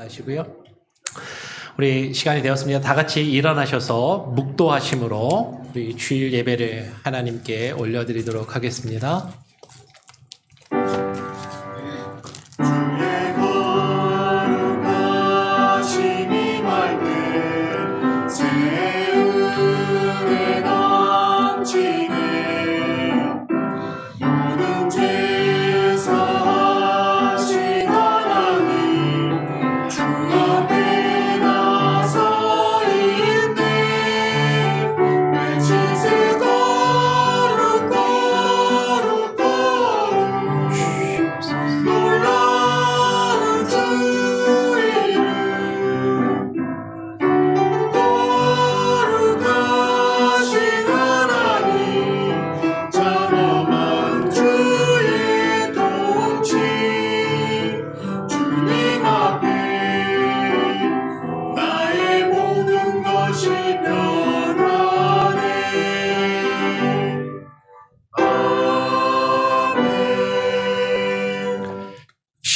하시고요. 우리 시간이 되었습니다. 다 같이 일어나셔서 묵도하심으로 우리 주일 예배를 하나님께 올려드리도록 하겠습니다.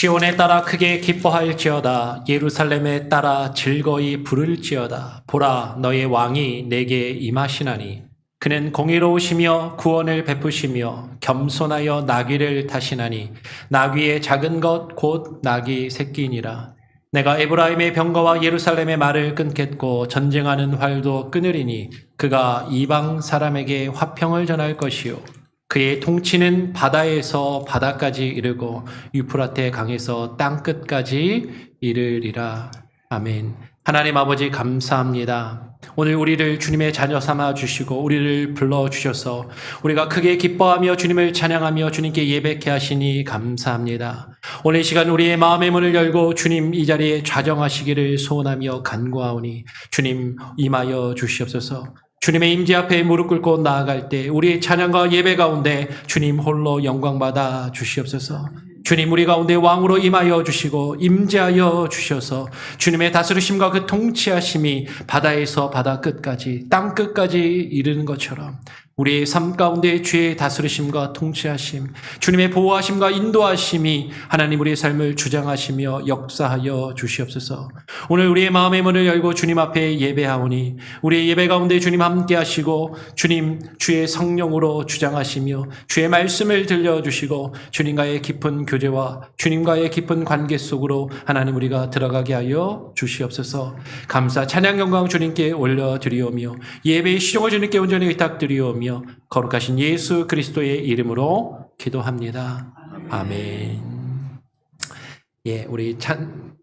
시온에 따라 크게 기뻐할지어다. 예루살렘에 따라 즐거이 부를지어다. 보라, 너의 왕이 내게 임하시나니 그는 공의로우시며 구원을 베푸시며 겸손하여 나귀를 타시나니 나귀의 작은 것 곧 나귀 새끼니라. 내가 에브라임의 병거와 예루살렘의 말을 끊겠고 전쟁하는 활도 끊으리니 그가 이방 사람에게 화평을 전할 것이요 그의 통치는 바다에서 바다까지 이르고 유프라테 강에서 땅끝까지 이르리라. 아멘. 하나님 아버지 감사합니다. 오늘 우리를 주님의 자녀 삼아 주시고 우리를 불러주셔서 우리가 크게 기뻐하며 주님을 찬양하며 주님께 예배케 하시니 감사합니다. 오늘 이 시간 우리의 마음의 문을 열고 주님 이 자리에 좌정하시기를 소원하며 간구하오니 주님 임하여 주시옵소서. 주님의 임재 앞에 무릎 꿇고 나아갈 때 우리의 찬양과 예배 가운데 주님 홀로 영광받아 주시옵소서. 주님 우리 가운데 왕으로 임하여 주시고 임재하여 주셔서 주님의 다스리심과 그 통치하심이 바다에서 바다 끝까지 땅 끝까지 이르는 것처럼 우리의 삶 가운데 주의 다스리심과 통치하심, 주님의 보호하심과 인도하심이 하나님 우리의 삶을 주장하시며 역사하여 주시옵소서. 오늘 우리의 마음의 문을 열고 주님 앞에 예배하오니 우리의 예배 가운데 주님 함께 하시고 주님 주의 성령으로 주장하시며 주의 말씀을 들려주시고 주님과의 깊은 교제와 주님과의 깊은 관계 속으로 하나님 우리가 들어가게 하여 주시옵소서. 감사 찬양 영광 주님께 올려드리오며 예배의 시종을 주님께 온전히 의탁드리오며 거룩하신 예수 그리스도의 이름으로 기도합니다. 아멘. 예, 우리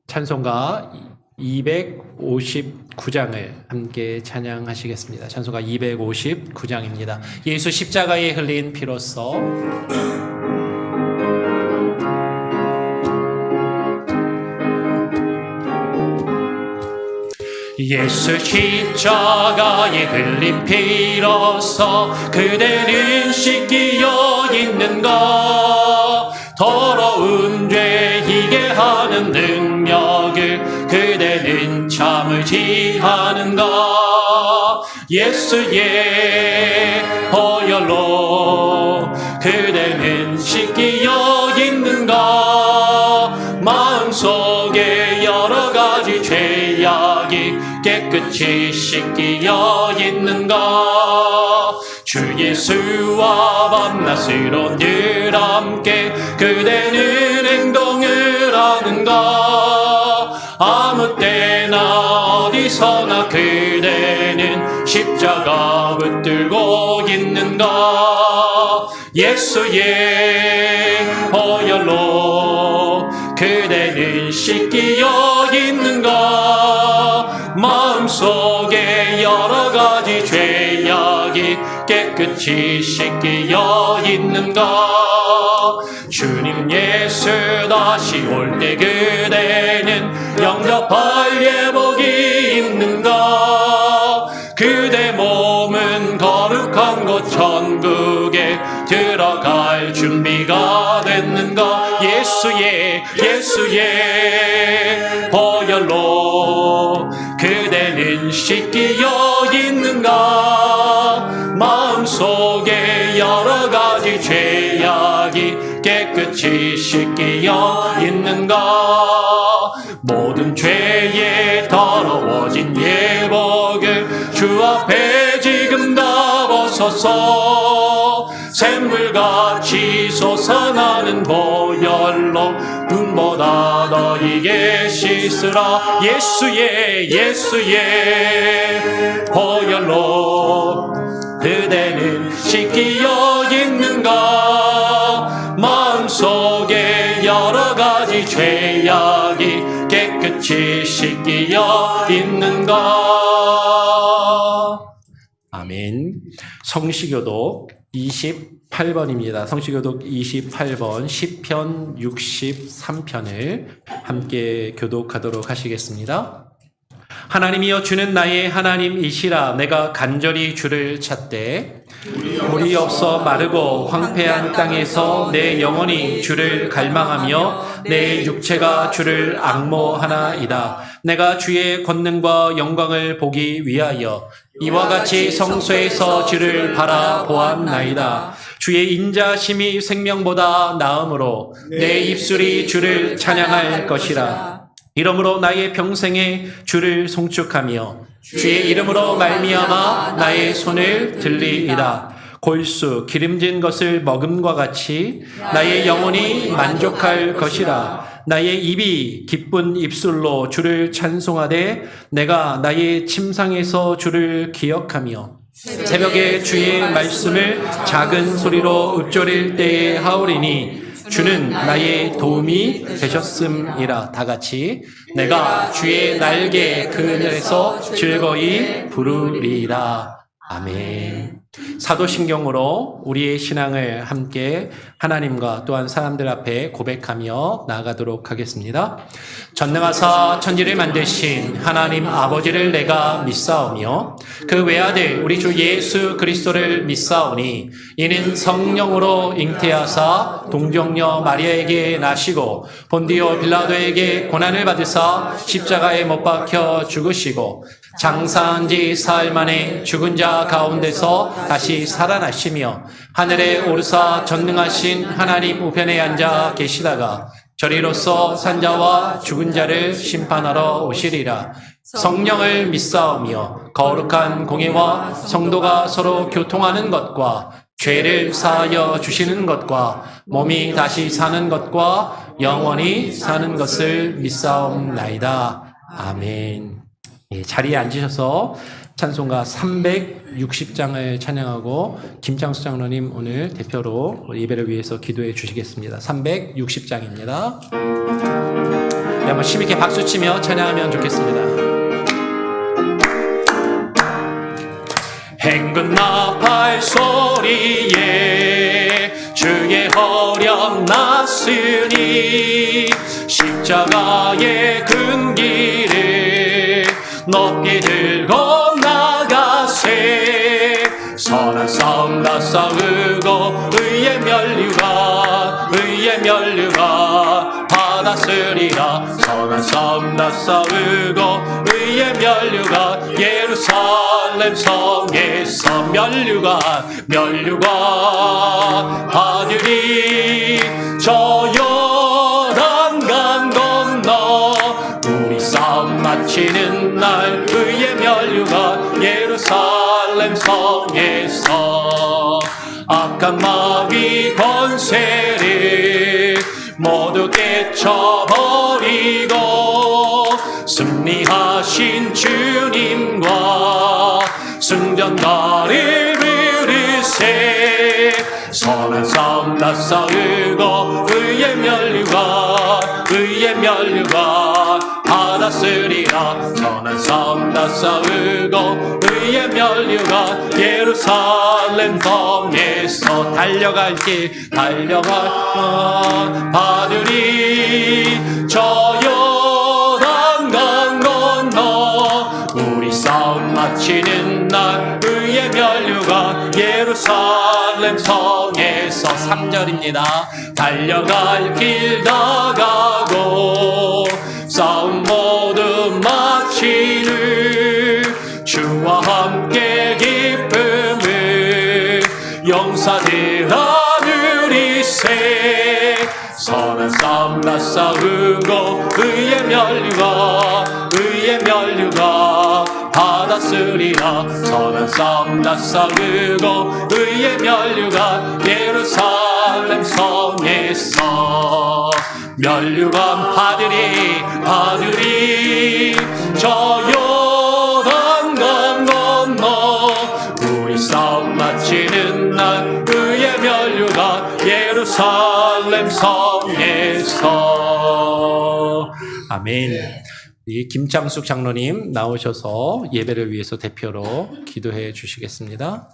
찬송가 259장을 함께 찬양하시겠습니다. 찬송가 259장입니다. 예수 십자가에 흘린 피로써 예수 십자가에 흘린 피로써 그대는 씻기어 있는가. 더러운 죄 희게 하는 능력을 그대는 참을지 하는가. 예수의 보혈로 그대는 씻기어 있는가. 마음속에 여러 가지 죄악이 깨끗이 씻기어 있는가. 주 예수와 밤낮으로 늘 함께 그대는 행동을 하는가. 아무 때나 어디서나 그대는 십자가 붙들고 있는가. 예수의 보혈로 그대는 씻기어 있는가. 마음속에 여러 가지 죄악이 깨끗이 씻기어 있는가. 주님 예수 다시 올 때 그대는 영접할 예복이 있는가. 그대 몸은 거룩한 곳 천국에 들어갈 준비가 됐는가. 예수의 보혈로 그대는 씻기어 있는가. 마음속에 여러 가지 죄악이 깨끗이 씻기어 있는가? 모든 죄에 더러워진 예복을 주 앞에 지금 다 벗어서 샘물같이 솟아나는 보혈로 눈보다 너희에게 씻으라. 예수의 보혈로 그대는 씻기어 있는가? 마음속에 여러 가지 죄악이 깨끗이 씻기어 있는가? 아멘. 성시교독 28번입니다. 성시교독 28번 시편 63편을 함께 교독하도록 하시겠습니다. 하나님이여 주는 나의 하나님이시라. 내가 간절히 주를 찾되 물이 없어 마르고 황폐한 땅에서 내 영혼이 주를 갈망하며 내 육체가 주를 앙모하나이다. 내가 주의 권능과 영광을 보기 위하여 이와 같이 성소에서 주를 바라보았나이다. 주의 인자심이 생명보다 나음으로 내 입술이 주를 찬양할 것이라. 이러므로 나의 평생에 주를 송축하며 주의 이름으로 말미암아 나의 손을 들리이다. 골수 기름진 것을 먹음과 같이 나의 영혼이 만족할 것이라. 나의 입이 기쁜 입술로 주를 찬송하되 내가 나의 침상에서 주를 기억하며 새벽에 주의 말씀을 작은 소리로 읊조릴 때에 하오리니 주는 나의 도움이 되셨음이라. 다 같이 내가 주의 날개 그늘에서 즐거이 부르리라. 아멘. 사도신경으로 우리의 신앙을 함께 하나님과 또한 사람들 앞에 고백하며 나아가도록 하겠습니다. 전능하사 천지를 만드신 하나님 아버지를 내가 믿사오며 그 외아들 우리 주 예수 그리스도를 믿사오니 이는 성령으로 잉태하사 동정녀 마리아에게 나시고 본디오 빌라도에게 고난을 받으사 십자가에 못 박혀 죽으시고 장사한 지 사흘 만에 죽은 자 가운데서 다시 살아나시며 하늘에 오르사 전능하신 하나님 우편에 앉아 계시다가 저리로서 산자와 죽은 자를 심판하러 오시리라. 성령을 믿사오며 거룩한 공예와 성도가 서로 교통하는 것과 죄를 사하여 주시는 것과 몸이 다시 사는 것과 영원히 사는 것을 믿사옵나이다. 아멘. 예, 자리에 앉으셔서 찬송가 360장을 찬양하고 김창수 장로님 오늘 대표로 예배를 위해서 기도해 주시겠습니다. 360장입니다. 네, 한번 힘있게 박수치며 찬양하면 좋겠습니다. 행군 나팔 소리에 주의 허령 났으니 십자가의 근기를 높이 들고 나가세. 선한 싸움 다 싸우고 의의 면류가 받았으리라. 선한 싸움 다 싸우고 의의 면류가 예루살렘 성에서 면류가 받으리. 저 요단강 건너 우리 싸움 마치는 날 의의 면류가 예루살렘 성에서 악한 마귀 권세를 모두 깨쳐버리고 승리하신 주님과 승전가를 부르세. 선한 싸움 다 싸우고 의의 면류가 받았으리라. 선한 싸움 다 싸우고 의의 면류가 예루살렘 성에서 달려갈 받으리. 저 요단강 건너 우리 싸움 마치는 날 의의 면류가 예루살렘 성에서 3절입니다. 달려갈 길 나가고 싸움 모두 마치는 주와 함께 기쁨을 용사들아 쌓으고 의의 면류가 받았으리라. 선한 싸움 다 싸우고 의의 면류가 예루살렘 성에서 면류관 받으리 저 요단 강 건너 우리 싸움 마치는 날 의의 면류관 예루살렘 성에서. 아멘. 이 김창숙 장로님 나오셔서 예배를 위해서 대표로 기도해 주시겠습니다.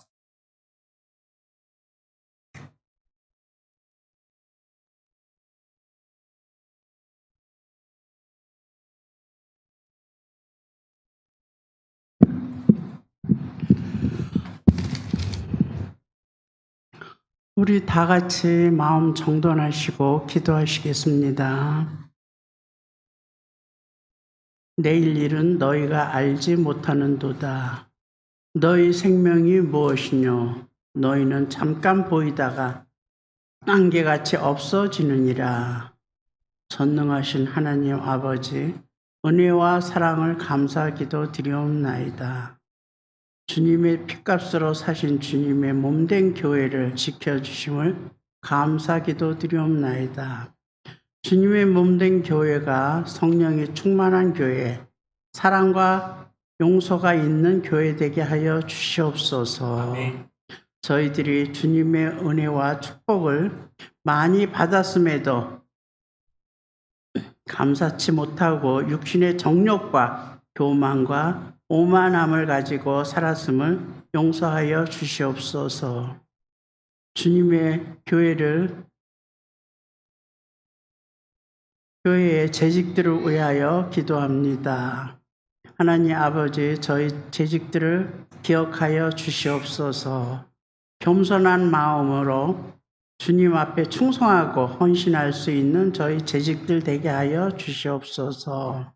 우리 다 같이 마음 정돈하시고 기도하시겠습니다. 내일 일은 너희가 알지 못하는도다. 너희 생명이 무엇이뇨? 너희는 잠깐 보이다가 안개같이 없어지느니라. 전능하신 하나님 아버지, 은혜와 사랑을 감사기도 드리옵나이다. 주님의 핏값으로 사신 주님의 몸된 교회를 지켜주심을 감사기도 드리옵나이다. 주님의 몸된 교회가 성령이 충만한 교회, 사랑과 용서가 있는 교회 되게 하여 주시옵소서. 아멘. 저희들이 주님의 은혜와 축복을 많이 받았음에도 감사치 못하고 육신의 정욕과 교만과 오만함을 가지고 살았음을 용서하여 주시옵소서. 주님의 교회의 재직들을 위하여 기도합니다. 하나님 아버지, 저희 재직들을 기억하여 주시옵소서. 겸손한 마음으로 주님 앞에 충성하고 헌신할 수 있는 저희 재직들 되게 하여 주시옵소서.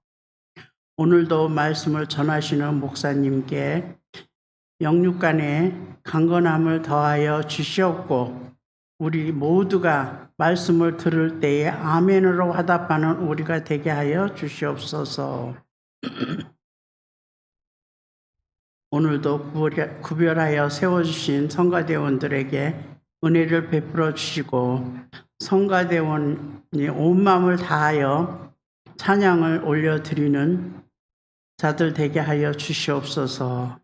오늘도 말씀을 전하시는 목사님께 영육간에 강건함을 더하여 주시옵고, 우리 모두가 말씀을 들을 때에 아멘으로 화답하는 우리가 되게 하여 주시옵소서. 오늘도 구별하여 세워주신 성가대원들에게 은혜를 베풀어 주시고, 성가대원이 온 마음을 다하여 찬양을 올려드리는 자들 되게 하여 주시옵소서.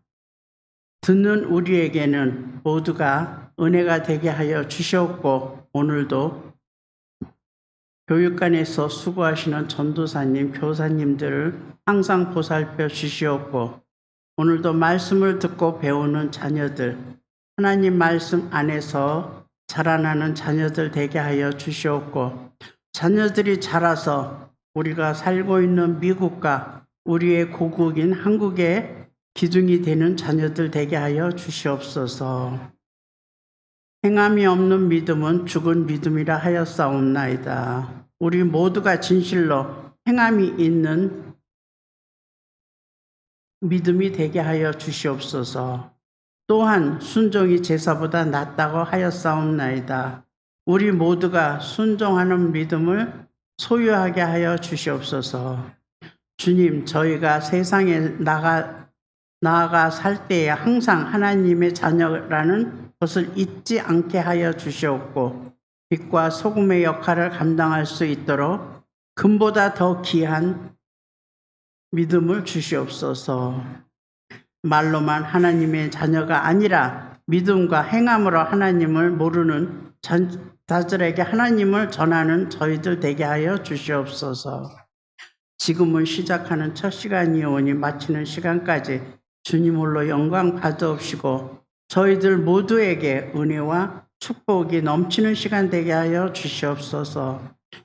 듣는 우리에게는 모두가 은혜가 되게 하여 주시옵고, 오늘도 교육관에서 수고하시는 전도사님, 교사님들을 항상 보살펴 주시옵고, 오늘도 말씀을 듣고 배우는 자녀들, 하나님 말씀 안에서 자라나는 자녀들 되게 하여 주시옵고, 자녀들이 자라서 우리가 살고 있는 미국과 우리의 고국인 한국의 기둥이 되는 자녀들 되게 하여 주시옵소서. 행함이 없는 믿음은 죽은 믿음이라 하였사옵나이다. 우리 모두가 진실로 행함이 있는 믿음이 되게 하여 주시옵소서. 또한 순종이 제사보다 낫다고 하였사옵나이다. 우리 모두가 순종하는 믿음을 소유하게 하여 주시옵소서. 주님, 저희가 세상에 나아가 살 때에 항상 하나님의 자녀라는 것을 잊지 않게 하여 주시옵고, 빛과 소금의 역할을 감당할 수 있도록 금보다 더 귀한 믿음을 주시옵소서. 말로만 하나님의 자녀가 아니라 믿음과 행함으로 하나님을 모르는 자들에게 하나님을 전하는 저희들 되게 하여 주시옵소서. 지금은 시작하는 첫 시간이오니 마치는 시간까지 주님 홀로 영광 받으옵시고, 저희들 모두에게 은혜와 축복이 넘치는 시간 되게 하여 주시옵소서.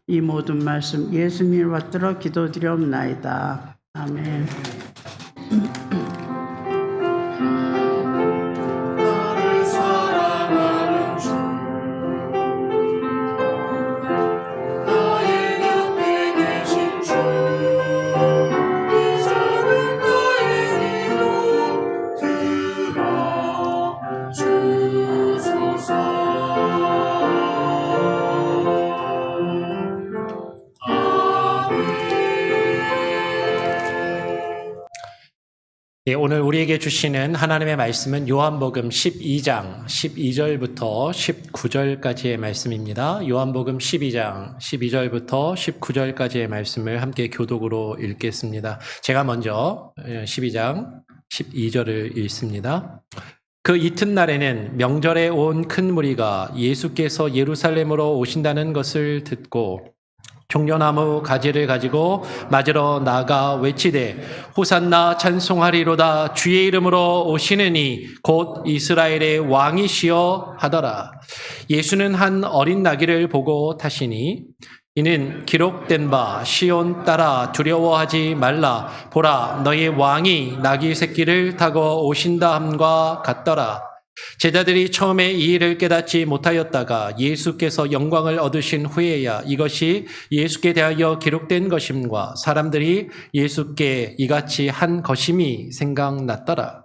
이 모든 말씀 예수님을 받들어 기도드리옵나이다. 아멘. 주소서. 예, 오늘 우리에게 주시는 하나님의 말씀은 요한복음 12장 12절부터 19절까지의 말씀입니다. 요한복음 12장 12절부터 19절까지의 말씀을 함께 교독으로 읽겠습니다. 제가 먼저 12장 12절을 읽습니다. 그 이튿날에는 명절에 온 큰 무리가 예수께서 예루살렘으로 오신다는 것을 듣고 종려나무 가지를 가지고 맞으러 나가 외치되 호산나 찬송하리로다 주의 이름으로 오시는 이 곧 이스라엘의 왕이시여 하더라. 예수는 한 어린 나귀를 보고 타시니 이는 기록된 바 시온 딸아 두려워하지 말라 보라 너의 왕이 나귀 새끼를 타고 오신다 함과 같더라. 제자들이 처음에 이 일을 깨닫지 못하였다가 예수께서 영광을 얻으신 후에야 이것이 예수께 대하여 기록된 것임과 사람들이 예수께 이같이 한 것임이 생각났더라.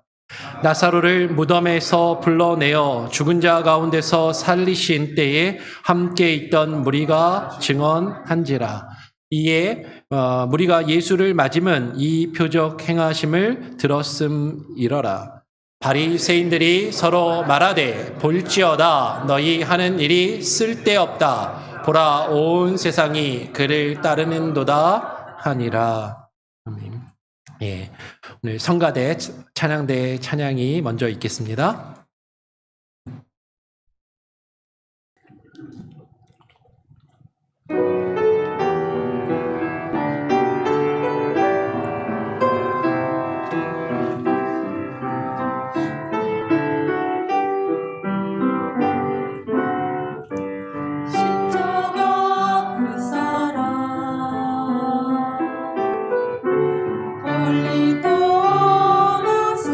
나사로를 무덤에서 불러내어 죽은 자 가운데서 살리신 때에 함께 있던 무리가 증언한지라. 이에 무리가 예수를 맞으면 이 표적 행하심을 들었음이러라. 바리새인들이 서로 말하되 볼지어다 너희 하는 일이 쓸데없다. 보라 온 세상이 그를 따르는도다 하니라. 아멘. 예, 오늘 성가대 찬양대 찬양이 먼저 있겠습니다. 십자가 그 사랑 멀리 떠나서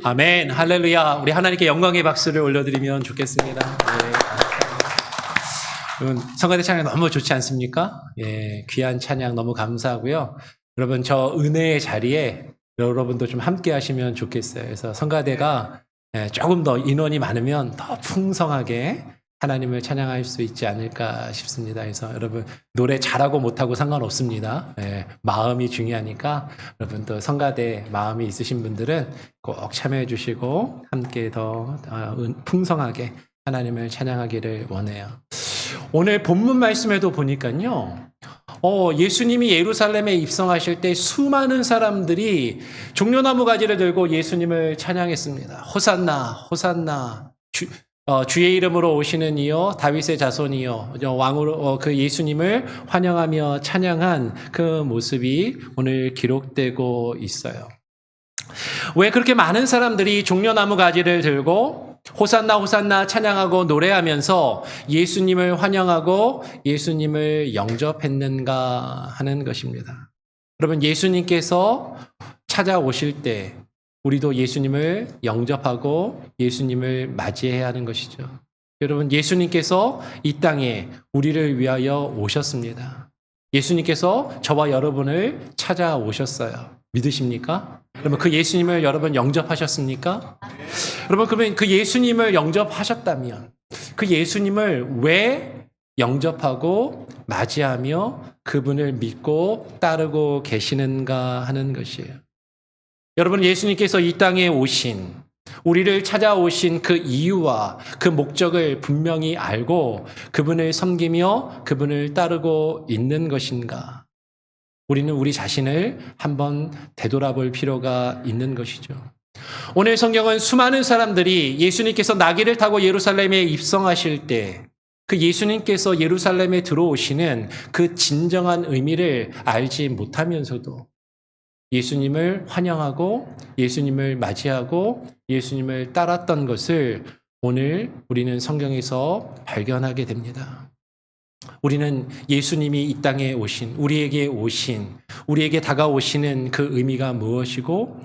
아멘, 할렐루야. 우리 하나님께 영광의 박수를 올려드리면 좋겠습니다. 네. 여러분, 성가대 찬양 너무 좋지 않습니까? 예, 귀한 찬양 너무 감사하고요. 여러분, 저 은혜의 자리에 여러분도 좀 함께 하시면 좋겠어요. 그래서 성가대가 조금 더 인원이 많으면 더 풍성하게 하나님을 찬양할 수 있지 않을까 싶습니다. 그래서 여러분, 노래 잘하고 못하고 상관없습니다. 예, 마음이 중요하니까 여러분도 성가대 마음이 있으신 분들은 꼭 참여해 주시고 함께 더 풍성하게 하나님을 찬양하기를 원해요. 오늘 본문 말씀에도 보니까요, 예수님이 예루살렘에 입성하실 때 수많은 사람들이 종려나무 가지를 들고 예수님을 찬양했습니다. 호산나, 호산나, 주의 이름으로 오시는 이여, 다윗의 자손이여, 왕으로 그 예수님을 환영하며 찬양한 그 모습이 오늘 기록되고 있어요. 왜 그렇게 많은 사람들이 종려나무 가지를 들고 호산나 호산나 찬양하고 노래하면서 예수님을 환영하고 예수님을 영접했는가 하는 것입니다. 여러분, 예수님께서 찾아오실 때 우리도 예수님을 영접하고 예수님을 맞이해야 하는 것이죠. 여러분, 예수님께서 이 땅에 우리를 위하여 오셨습니다. 예수님께서 저와 여러분을 찾아오셨어요. 믿으십니까? 여러분, 그 예수님을 여러분 영접하셨습니까? 여러분, 그러면 그 예수님을 영접하셨다면 그 예수님을 왜 영접하고 맞이하며 그분을 믿고 따르고 계시는가 하는 것이에요. 여러분, 예수님께서 이 땅에 오신, 우리를 찾아오신 그 이유와 그 목적을 분명히 알고 그분을 섬기며 그분을 따르고 있는 것인가? 우리는 우리 자신을 한번 되돌아볼 필요가 있는 것이죠. 오늘 성경은 수많은 사람들이 예수님께서 나귀를 타고 예루살렘에 입성하실 때 그 예수님께서 예루살렘에 들어오시는 그 진정한 의미를 알지 못하면서도 예수님을 환영하고 예수님을 맞이하고 예수님을 따랐던 것을 오늘 우리는 성경에서 발견하게 됩니다. 우리는 예수님이 이 땅에 오신, 우리에게 다가오시는 그 의미가 무엇이고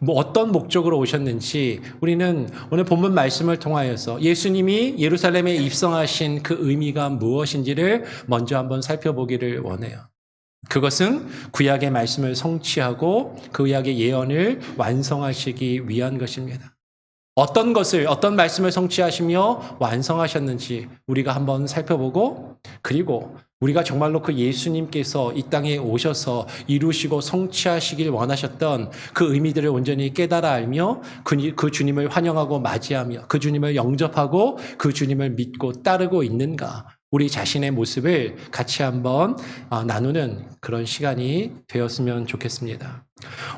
어떤 목적으로 오셨는지 우리는 오늘 본문 말씀을 통하여서 예수님이 예루살렘에 입성하신 그 의미가 무엇인지를 먼저 한번 살펴보기를 원해요. 그것은 구약의 말씀을 성취하고 그 구약의 예언을 완성하시기 위한 것입니다. 어떤 말씀을 성취하시며 완성하셨는지 우리가 한번 살펴보고, 그리고 우리가 정말로 그 예수님께서 이 땅에 오셔서 이루시고 성취하시길 원하셨던 그 의미들을 온전히 깨달아 알며 그 주님을 환영하고 맞이하며 그 주님을 영접하고 그 주님을 믿고 따르고 있는가, 우리 자신의 모습을 같이 한번 나누는 그런 시간이 되었으면 좋겠습니다.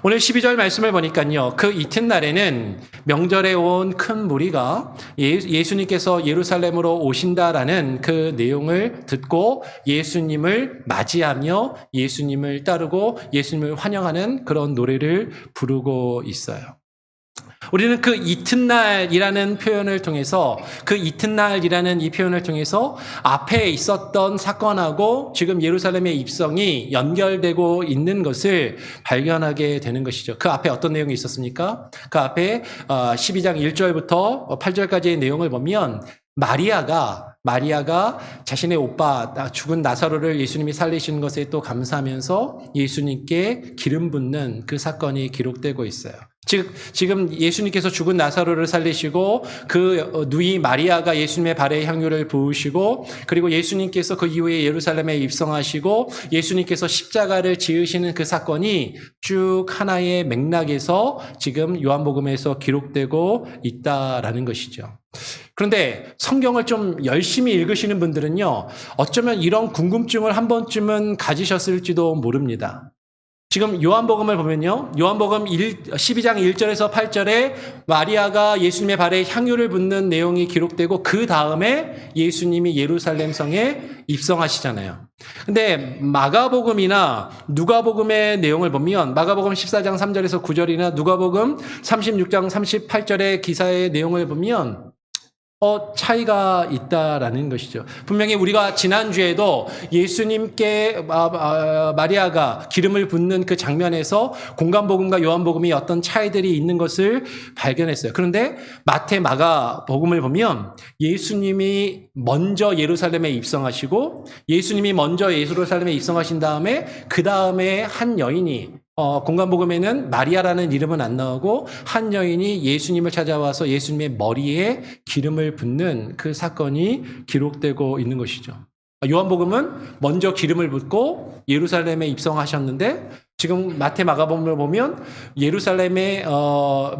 오늘 12절 말씀을 보니까요, 그 이튿날에는 명절에 온 큰 무리가 예수님께서 예루살렘으로 오신다라는 그 내용을 듣고 예수님을 맞이하며 예수님을 따르고 예수님을 환영하는 그런 노래를 부르고 있어요. 우리는 그 이튿날이라는 표현을 통해서, 그 이튿날이라는 이 표현을 통해서 앞에 있었던 사건하고 지금 예루살렘의 입성이 연결되고 있는 것을 발견하게 되는 것이죠. 그 앞에 어떤 내용이 있었습니까? 그 앞에 12장 1절부터 8절까지의 내용을 보면 마리아가 자신의 오빠 죽은 나사로를 예수님이 살리신 것에 또 감사하면서 예수님께 기름 붓는 그 사건이 기록되고 있어요. 즉 지금 예수님께서 죽은 나사로를 살리시고 그 누이 마리아가 예수님의 발에 향유를 부으시고, 그리고 예수님께서 그 이후에 예루살렘에 입성하시고 예수님께서 십자가를 지으시는 그 사건이 쭉 하나의 맥락에서 지금 요한복음에서 기록되고 있다라는 것이죠. 그런데 성경을 좀 열심히 읽으시는 분들은요, 어쩌면 이런 궁금증을 한 번쯤은 가지셨을지도 모릅니다. 지금 요한복음을 보면요, 요한복음 12장 1절에서 8절에 마리아가 예수님의 발에 향유를 붓는 내용이 기록되고 그 다음에 예수님이 예루살렘 성에 입성하시잖아요. 근데 마가복음이나 누가복음의 내용을 보면 마가복음 14장 3절에서 9절이나 누가복음 36장 38절의 기사의 내용을 보면 차이가 있다라는 것이죠. 분명히 우리가 지난주에도 예수님께 마리아가 기름을 붓는 그 장면에서 공간복음과 요한복음이 어떤 차이들이 있는 것을 발견했어요. 그런데 마태, 마가복음을 보면 예수님이 먼저 예루살렘에 입성하시고 예수님이 먼저 예루살렘에 입성하신 다음에 그 다음에 한 여인이 공간복음에는 마리아라는 이름은 안 나오고 한 여인이 예수님을 찾아와서 예수님의 머리에 기름을 붓는 그 사건이 기록되고 있는 것이죠. 요한복음은 먼저 기름을 붓고 예루살렘에 입성하셨는데 지금 마태 마가복음을 보면 예루살렘에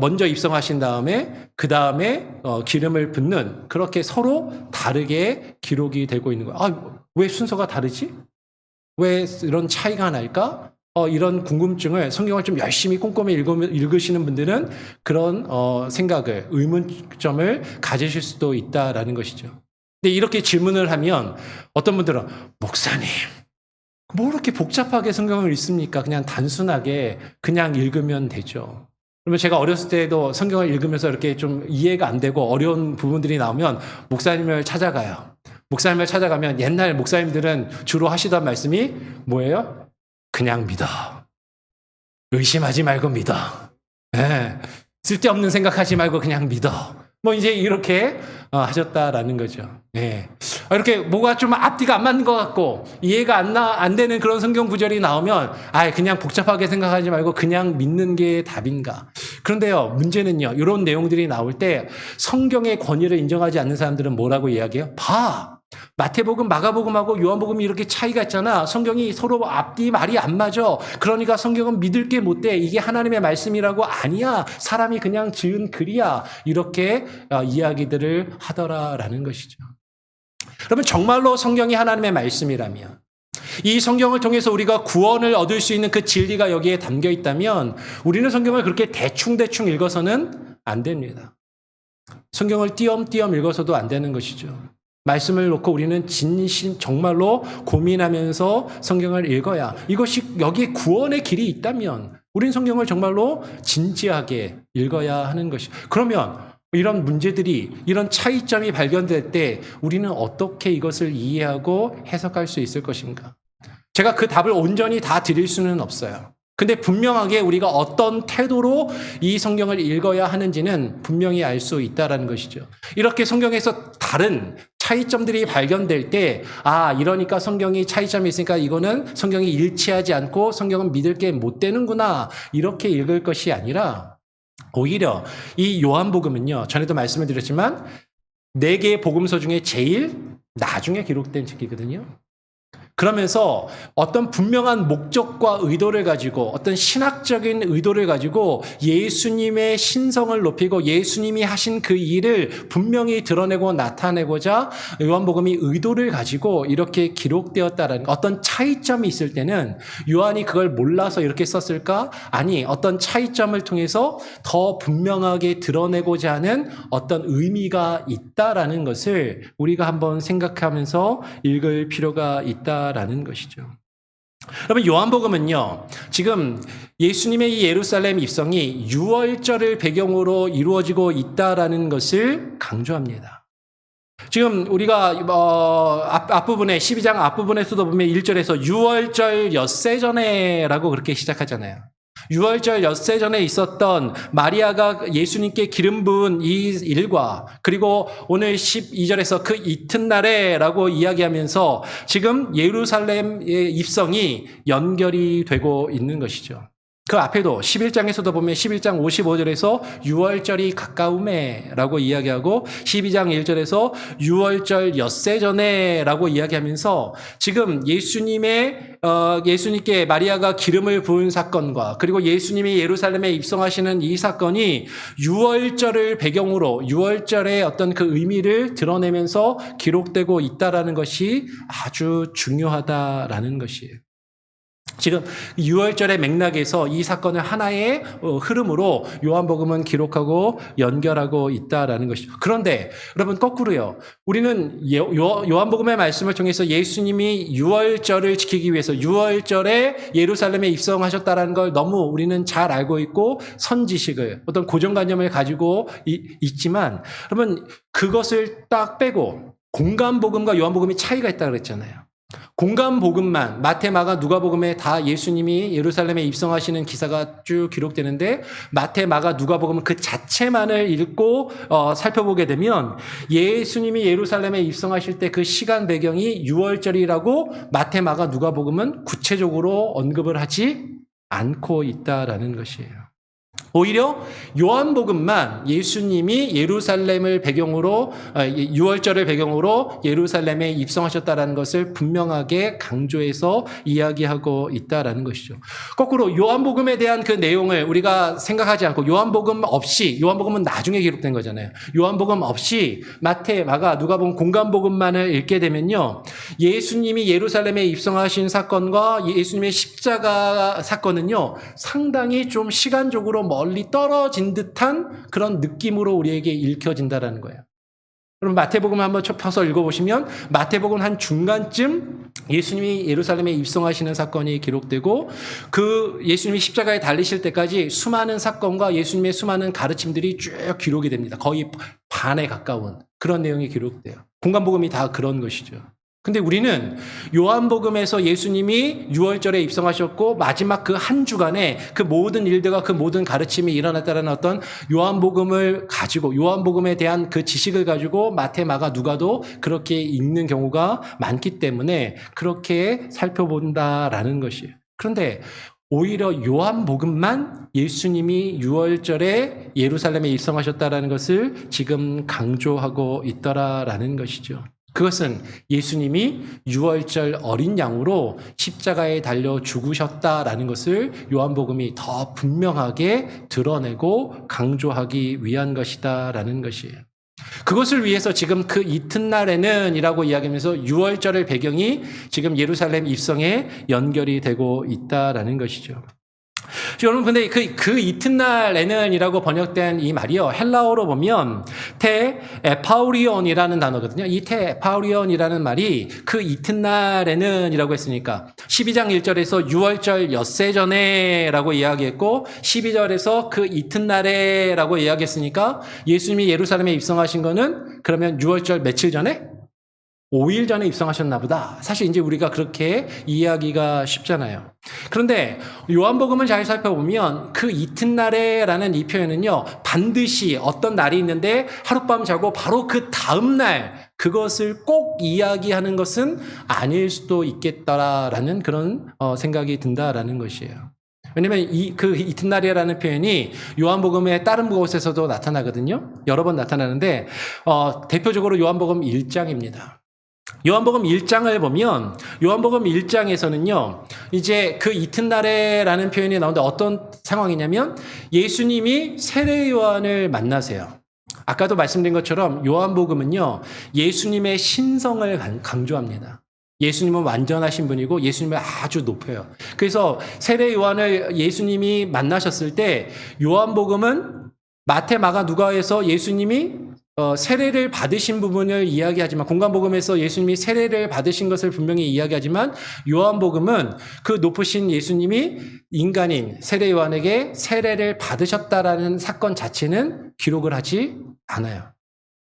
먼저 입성하신 다음에 그 다음에 기름을 붓는 그렇게 서로 다르게 기록이 되고 있는 거예요. 왜 순서가 다르지? 왜 이런 차이가 날까? 이런 궁금증을 성경을 좀 열심히 꼼꼼히 읽으시는 분들은 그런 생각을 의문점을 가지실 수도 있다라는 것이죠. 근데 이렇게 질문을 하면 어떤 분들은 목사님 뭐 이렇게 복잡하게 성경을 읽습니까? 그냥 단순하게 그냥 읽으면 되죠. 그러면 제가 어렸을 때도 성경을 읽으면서 이렇게 좀 이해가 안 되고 어려운 부분들이 나오면 목사님을 찾아가요. 목사님을 찾아가면 옛날 목사님들은 주로 하시던 말씀이 뭐예요? 그냥 믿어. 의심하지 말고 믿어. 네. 쓸데없는 생각하지 말고 그냥 믿어. 뭐 이제 이렇게 하셨다라는 거죠. 네. 이렇게 뭐가 좀 앞뒤가 안 맞는 것 같고 이해가 안 되는 그런 성경 구절이 나오면 그냥 복잡하게 생각하지 말고 그냥 믿는 게 답인가. 그런데요, 문제는요, 이런 내용들이 나올 때 성경의 권위를 인정하지 않는 사람들은 뭐라고 이야기해요? 마태복음, 마가복음하고 요한복음이 이렇게 차이가 있잖아. 성경이 서로 앞뒤 말이 안 맞아. 그러니까 성경은 믿을 게 못 돼. 이게 하나님의 말씀이라고 아니야. 사람이 그냥 지은 글이야. 이렇게 이야기들을 하더라라는 것이죠. 그러면 정말로 성경이 하나님의 말씀이라면 이 성경을 통해서 우리가 구원을 얻을 수 있는 그 진리가 여기에 담겨 있다면 우리는 성경을 그렇게 대충대충 읽어서는 안 됩니다. 성경을 띄엄띄엄 읽어서도 안 되는 것이죠. 말씀을 놓고 우리는 진심 정말로 고민하면서 성경을 읽어야 이것이 여기에 구원의 길이 있다면 우린 성경을 정말로 진지하게 읽어야 하는 것이. 그러면 이런 문제들이 이런 차이점이 발견될 때 우리는 어떻게 이것을 이해하고 해석할 수 있을 것인가? 제가 그 답을 온전히 다 드릴 수는 없어요. 근데 분명하게 우리가 어떤 태도로 이 성경을 읽어야 하는지는 분명히 알 수 있다는 것이죠. 이렇게 성경에서 다른 차이점들이 발견될 때 이러니까 성경이 차이점이 있으니까 이거는 성경이 일치하지 않고 성경은 믿을 게 못 되는구나 이렇게 읽을 것이 아니라 오히려 이 요한복음은요, 전에도 말씀을 드렸지만 4개의 복음서 중에 제일 나중에 기록된 책이거든요. 그러면서 어떤 분명한 목적과 의도를 가지고 어떤 신학적인 의도를 가지고 예수님의 신성을 높이고 예수님이 하신 그 일을 분명히 드러내고 나타내고자 요한복음이 의도를 가지고 이렇게 기록되었다라는 어떤 차이점이 있을 때는 요한이 그걸 몰라서 이렇게 썼을까? 아니, 어떤 차이점을 통해서 더 분명하게 드러내고자 하는 어떤 의미가 있다라는 것을 우리가 한번 생각하면서 읽을 필요가 있다 라는 것이죠. 여러분, 요한복음은요, 지금 예수님의 이 예루살렘 입성이 유월절을 배경으로 이루어지고 있다라는 것을 강조합니다. 지금 우리가 앞부분에 12장 앞부분에서도 보면 1절에서 유월절 엿새 전에라고 그렇게 시작하잖아요. 유월절 엿새 전에 있었던 마리아가 예수님께 기름 부은 이 일과 그리고 오늘 12절에서 그 이튿날에라고 이야기하면서 지금 예루살렘의 입성이 연결이 되고 있는 것이죠. 그 앞에도 11장에서도 보면 11장 55절에서 유월절이 가까우매라고 이야기하고 12장 1절에서 유월절 엿새 전에라고 이야기하면서 지금 예수님께 마리아가 기름을 부은 사건과 그리고 예수님이 예루살렘에 입성하시는 이 사건이 유월절을 배경으로 유월절의 어떤 그 의미를 드러내면서 기록되고 있다라는 것이 아주 중요하다라는 것이에요. 지금 6월절의 맥락에서 이 사건을 하나의 흐름으로 요한복음은 기록하고 연결하고 있다라는 것이죠. 그런데 여러분 거꾸로요. 우리는 요한복음의 말씀을 통해서 예수님이 6월절을 지키기 위해서 6월절에 예루살렘에 입성하셨다라는 걸 너무 우리는 잘 알고 있고 선지식을 어떤 고정관념을 가지고 있지만 여러분 그것을 딱 빼고 공간복음과 요한복음이 차이가 있다고 그랬잖아요. 공간복음만 마태, 마가, 누가복음에 다 예수님이 예루살렘에 입성하시는 기사가 쭉 기록되는데 마태, 마가, 누가복음은 그 자체만을 읽고 살펴보게 되면 예수님이 예루살렘에 입성하실 때 그 시간 배경이 6월절이라고 마태, 마가, 누가복음은 구체적으로 언급을 하지 않고 있다라는 것이에요. 오히려 요한복음만 예수님이 예루살렘을 배경으로 6월절을 배경으로 예루살렘에 입성하셨다라는 것을 분명하게 강조해서 이야기하고 있다라는 것이죠. 거꾸로 요한복음에 대한 그 내용을 우리가 생각하지 않고 요한복음은 나중에 기록된 거잖아요. 요한복음 없이 마태, 마가, 누가복음 공간복음만을 읽게 되면요. 예수님이 예루살렘에 입성하신 사건과 예수님의 십자가 사건은요. 상당히 좀 시간적으로 멀리 떨어진 듯한 그런 느낌으로 우리에게 읽혀진다는 거예요. 그럼 마태복음 한번 펴서 읽어보시면 마태복음 한 중간쯤 예수님이 예루살렘에 입성하시는 사건이 기록되고 그 예수님이 십자가에 달리실 때까지 수많은 사건과 예수님의 수많은 가르침들이 쭉 기록이 됩니다. 거의 반에 가까운 그런 내용이 기록돼요. 공간복음이 다 그런 것이죠. 근데 우리는 요한복음에서 예수님이 6월절에 입성하셨고 마지막 그 한 주간에 그 모든 일들과 그 모든 가르침이 일어났다는 어떤 요한복음을 가지고 요한복음에 대한 그 지식을 가지고 마태, 마가, 누가도 그렇게 읽는 경우가 많기 때문에 그렇게 살펴본다라는 것이에요. 그런데 오히려 요한복음만 예수님이 6월절에 예루살렘에 입성하셨다라는 것을 지금 강조하고 있더라라는 것이죠. 그것은 예수님이 6월절 어린 양으로 십자가에 달려 죽으셨다라는 것을 요한복음이 더 분명하게 드러내고 강조하기 위한 것이다라는 것이에요. 그것을 위해서 지금 그 이튿날에는 이라고 이야기하면서 6월절의 배경이 지금 예루살렘 입성에 연결이 되고 있다라는 것이죠. 여러분, 근데 그 이튿날에는 이라고 번역된 이 말이요. 헬라어로 보면 테 에파우리온이라는 단어거든요. 이 테 에파우리온이라는 말이 그 이튿날에는 이라고 했으니까 12장 1절에서 6월절 엿새 전에 라고 이야기했고 12절에서 그 이튿날에 라고 이야기했으니까 예수님이 예루살렘에 입성하신 거는 그러면 6월절 며칠 전에? 5일 전에 입성하셨나 보다. 사실 이제 우리가 그렇게 이해하기가 쉽잖아요. 그런데 요한복음을 잘 살펴보면 그 이튿날에라는 이 표현은요. 반드시 어떤 날이 있는데 하룻밤 자고 바로 그 다음 날 그것을 꼭 이야기하는 것은 아닐 수도 있겠다라는 그런 생각이 든다라는 것이에요. 왜냐면 그 이튿날이라는 표현이 요한복음의 다른 곳에서도 나타나거든요. 여러 번 나타나는데 대표적으로 요한복음 1장입니다. 요한복음 1장을 보면 요한복음 1장에서는요. 이제 그 이튿날에라는 표현이 나오는데 어떤 상황이냐면 예수님이 세례 요한을 만나세요. 아까도 말씀드린 것처럼 요한복음은요. 예수님의 신성을 강조합니다. 예수님은 완전하신 분이고 예수님은 아주 높아요. 그래서 세례 요한을 예수님이 만나셨을 때 요한복음은 마태, 마가, 누가에서 예수님이 세례를 받으신 부분을 이야기하지만 공간복음에서 예수님이 세례를 받으신 것을 분명히 이야기하지만 요한복음은 그 높으신 예수님이 인간인 세례 요한에게 세례를 받으셨다라는 사건 자체는 기록을 하지 않아요.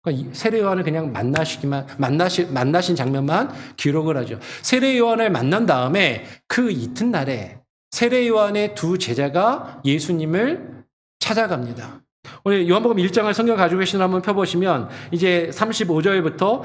그러니까 세례 요한을 그냥 만나신 장면만 기록을 하죠. 세례 요한을 만난 다음에 그 이튿날에 세례 요한의 두 제자가 예수님을 찾아갑니다. 오늘 요한복음 1장을 성경 가지고 계신 한번 펴보시면 이제 35절부터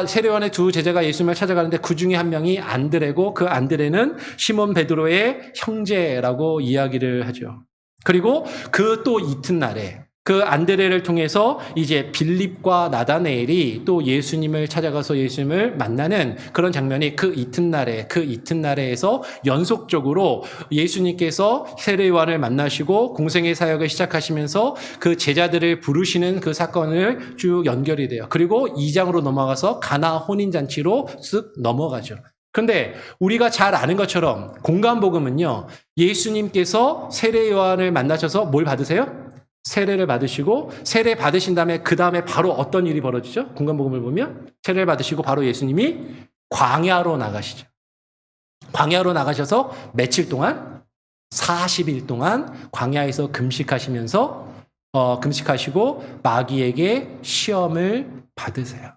세례 요한의 두 제자가 예수님을 찾아가는데 그 중에 한 명이 안드레고 그 안드레는 시몬 베드로의 형제라고 이야기를 하죠. 그리고 그 또 이튿날에 그 안드레를 통해서 이제 빌립과 나다네엘이 또 예수님을 찾아가서 예수님을 만나는 그런 장면이 그 이튿날에에서 연속적으로 예수님께서 세례 요한을 만나시고 공생의 사역을 시작하시면서 그 제자들을 부르시는 그 사건을 쭉 연결이 돼요. 그리고 2장으로 넘어가서 가나 혼인잔치로 쓱 넘어가죠. 그런데 우리가 잘 아는 것처럼 공관복음은요, 예수님께서 세례 요한을 만나셔서 뭘 받으세요? 세례를 받으시고, 세례 받으신 다음에 그 다음에 바로 어떤 일이 벌어지죠? 공관복음을 보면 세례를 받으시고 바로 예수님이 광야로 나가시죠. 광야로 나가셔서 며칠 동안? 40일 동안 광야에서 금식하시면서 금식하시고 마귀에게 시험을 받으세요.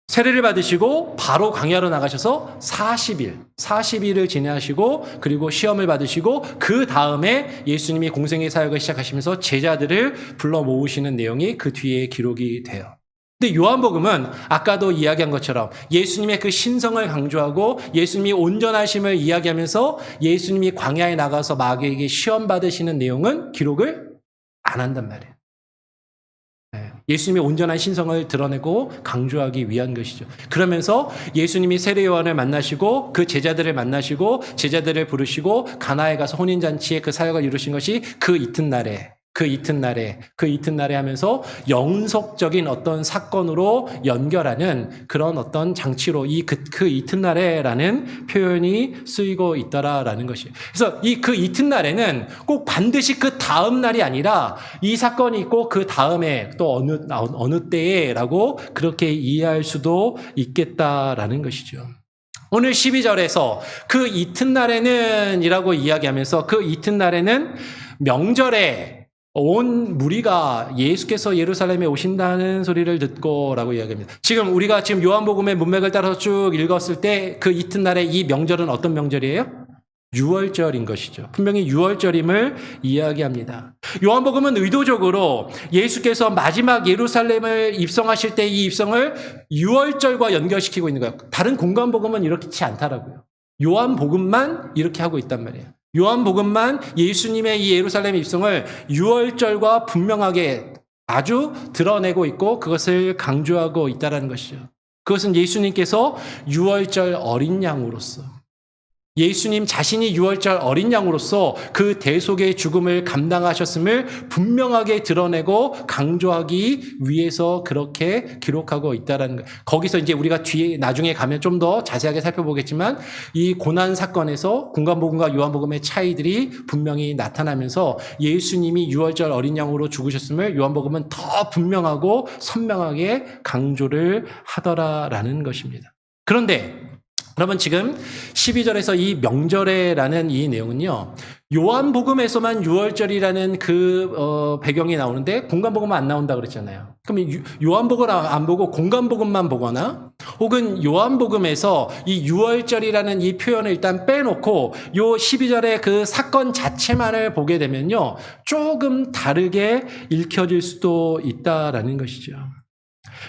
세례를 받으시고 바로 광야로 나가셔서 40일을 지내시고 그리고 시험을 받으시고 그 다음에 예수님이 공생의 사역을 시작하시면서 제자들을 불러 모으시는 내용이 그 뒤에 기록이 돼요. 근데 요한복음은 아까도 이야기한 것처럼 예수님의 그 신성을 강조하고 예수님이 온전하심을 이야기하면서 예수님이 광야에 나가서 마귀에게 시험 받으시는 내용은 기록을 안 한단 말이에요. 예수님의 온전한 신성을 드러내고 강조하기 위한 것이죠. 그러면서 예수님이 세례 요한을 만나시고 그 제자들을 만나시고 제자들을 부르시고 가나에 가서 혼인잔치의 그 사역을 이루신 것이 그 이튿날에 하면서 영속적인 어떤 사건으로 연결하는 그런 어떤 장치로 그 이튿날에라는 표현이 쓰이고 있더라라는 것이에요. 그래서 그 이튿날에는 꼭 반드시 그 다음 날이 아니라 이 사건이 있고 그 다음에 또 어느 때에라고 그렇게 이해할 수도 있겠다라는 것이죠. 오늘 12절에서 그 이튿날에는 이라고 이야기하면서 그 이튿날에는 명절에 온 무리가 예수께서 예루살렘에 오신다는 소리를 듣고라고 이야기합니다. 우리가 요한복음의 문맥을 따라서 쭉 읽었을 때 그 이튿날에 이 명절은 어떤 명절이에요? 유월절인 것이죠. 분명히 유월절임을 이야기합니다. 요한복음은 의도적으로 예수께서 마지막 예루살렘을 입성하실 때 이 입성을 유월절과 연결시키고 있는 거예요. 다른 공관복음은 이렇지 않다라고요. 요한복음만 이렇게 하고 있단 말이에요. 요한복음만 예수님의 이 예루살렘 입성을 유월절과 분명하게 아주 드러내고 있고 그것을 강조하고 있다는 것이죠. 그것은 예수님께서 유월절 어린 양으로서 예수님 자신이 유월절 어린 양으로서 그 대속의 죽음을 감당하셨음을 분명하게 드러내고 강조하기 위해서 그렇게 기록하고 있다는 거예요. 거기서 이제 우리가 뒤에 나중에 가면 좀 더 자세하게 살펴보겠지만 이 고난 사건에서 공관복음과 요한복음의 차이들이 분명히 나타나면서 예수님이 유월절 어린 양으로 죽으셨음을 요한복음은 더 분명하고 선명하게 강조를 하더라라는 것입니다. 그런데 여러분 지금 12절에서 이 명절에라는 이 내용은요. 요한복음에서만 유월절이라는 배경이 나오는데 공관복음은 안 나온다 그랬잖아요. 그러면 요한복음을 안 보고 공관복음만 보거나 혹은 요한복음에서 이 유월절이라는 이 표현을 일단 빼놓고 요 12절의 그 사건 자체만을 보게 되면요. 조금 다르게 읽혀질 수도 있다라는 것이죠.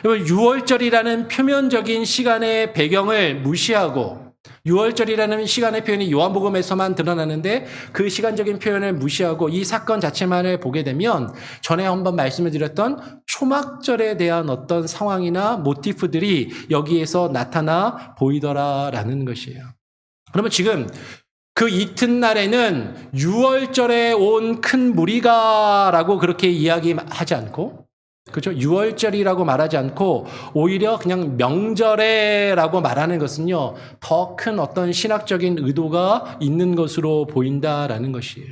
유월절이라는 표면적인 시간의 배경을 무시하고 유월절이라는 시간의 표현이 요한복음에서만 드러나는데 그 시간적인 표현을 무시하고 이 사건 자체만을 보게 되면 전에 한번 말씀을 드렸던 초막절에 대한 어떤 상황이나 모티프들이 여기에서 나타나 보이더라라는 것이에요. 그러면 지금 그 이튿날에는 유월절에 온 큰 무리가라고 그렇게 이야기하지 않고 그렇죠? 유월절이라고 말하지 않고 오히려 그냥 명절에라고 말하는 것은요. 더 큰 어떤 신학적인 의도가 있는 것으로 보인다라는 것이에요.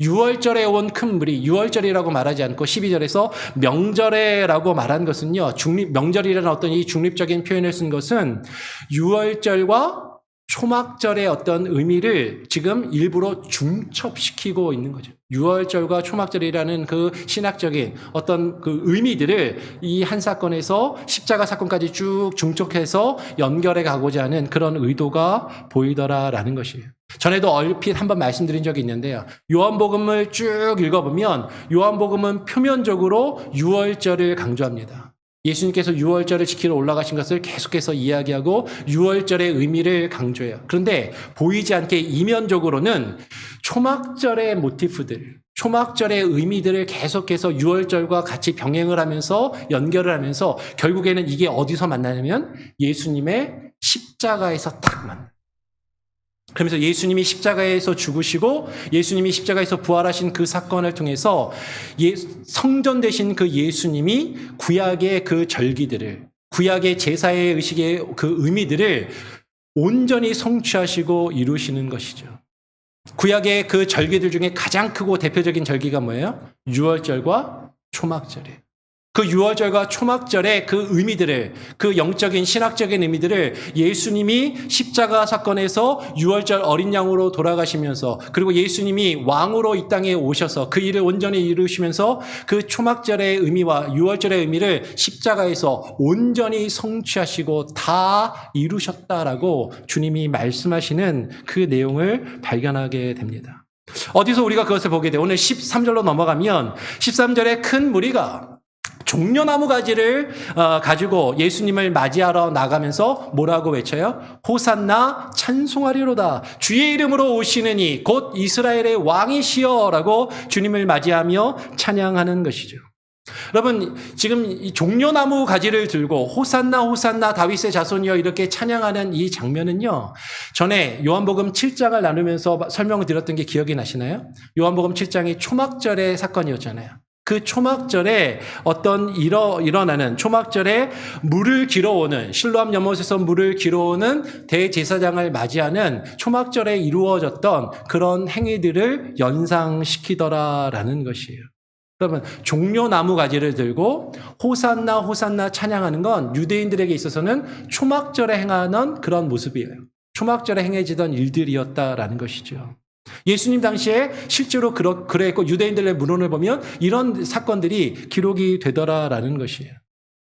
유월절에 온 큰 무리, 유월절이라고 말하지 않고 12절에서 명절에라고 말한 것은요. 명절이라는 어떤 이 중립적인 표현을 쓴 것은 유월절과 초막절의 어떤 의미를 지금 일부러 중첩시키고 있는 거죠. 유월절과 초막절이라는 그 신학적인 어떤 그 의미들을 이 한 사건에서 십자가 사건까지 쭉 중첩해서 연결해 가고자 하는 그런 의도가 보이더라라는 것이에요. 전에도 얼핏 한번 말씀드린 적이 있는데요. 요한복음을 쭉 읽어보면 요한복음은 표면적으로 유월절을 강조합니다. 예수님께서 유월절을 지키러 올라가신 것을 계속해서 이야기하고 유월절의 의미를 강조해요. 그런데 보이지 않게 이면적으로는 초막절의 모티프들, 초막절의 의미들을 계속해서 유월절과 같이 병행을 하면서 연결을 하면서 결국에는 이게 어디서 만나냐면 예수님의 십자가에서 딱 만나요. 그러면서 예수님이 십자가에서 죽으시고 예수님이 십자가에서 부활하신 그 사건을 통해서 성전 되신 그 예수님이 구약의 그 절기들을 구약의 제사의 의식의 그 의미들을 온전히 성취하시고 이루시는 것이죠. 구약의 그 절기들 중에 가장 크고 대표적인 절기가 뭐예요? 유월절과 초막절이에요. 그 유월절과 초막절의 그 의미들을, 그 영적인 신학적인 의미들을 예수님이 십자가 사건에서 유월절 어린 양으로 돌아가시면서, 그리고 예수님이 왕으로 이 땅에 오셔서 그 일을 온전히 이루시면서 그 초막절의 의미와 유월절의 의미를 십자가에서 온전히 성취하시고 다 이루셨다라고 주님이 말씀하시는 그 내용을 발견하게 됩니다. 어디서 우리가 그것을 보게 돼요? 오늘 13절로 넘어가면 13절에 큰 무리가 종려나무 가지를 가지고 예수님을 맞이하러 나가면서 뭐라고 외쳐요? 호산나 찬송하리로다. 주의 이름으로 오시는 이 곧 이스라엘의 왕이시여 라고 주님을 맞이하며 찬양하는 것이죠. 여러분, 지금 이 종려나무 가지를 들고 호산나 호산나 다윗의 자손이여 이렇게 찬양하는 이 장면은요, 전에 요한복음 7장을 나누면서 설명을 드렸던 게 기억이 나시나요? 요한복음 7장이 초막절의 사건이었잖아요. 그 초막절에 어떤 일어나는 초막절에 물을 길어오는, 실로암 연못에서 물을 길어오는 대제사장을 맞이하는 초막절에 이루어졌던 그런 행위들을 연상시키더라라는 것이에요. 여러분, 종려나무 가지를 들고 호산나 호산나 찬양하는 건 유대인들에게 있어서는 초막절에 행하는 그런 모습이에요. 초막절에 행해지던 일들이었다라는 것이죠. 예수님 당시에 실제로 그랬고 유대인들의 문헌을 보면 이런 사건들이 기록이 되더라라는 것이에요.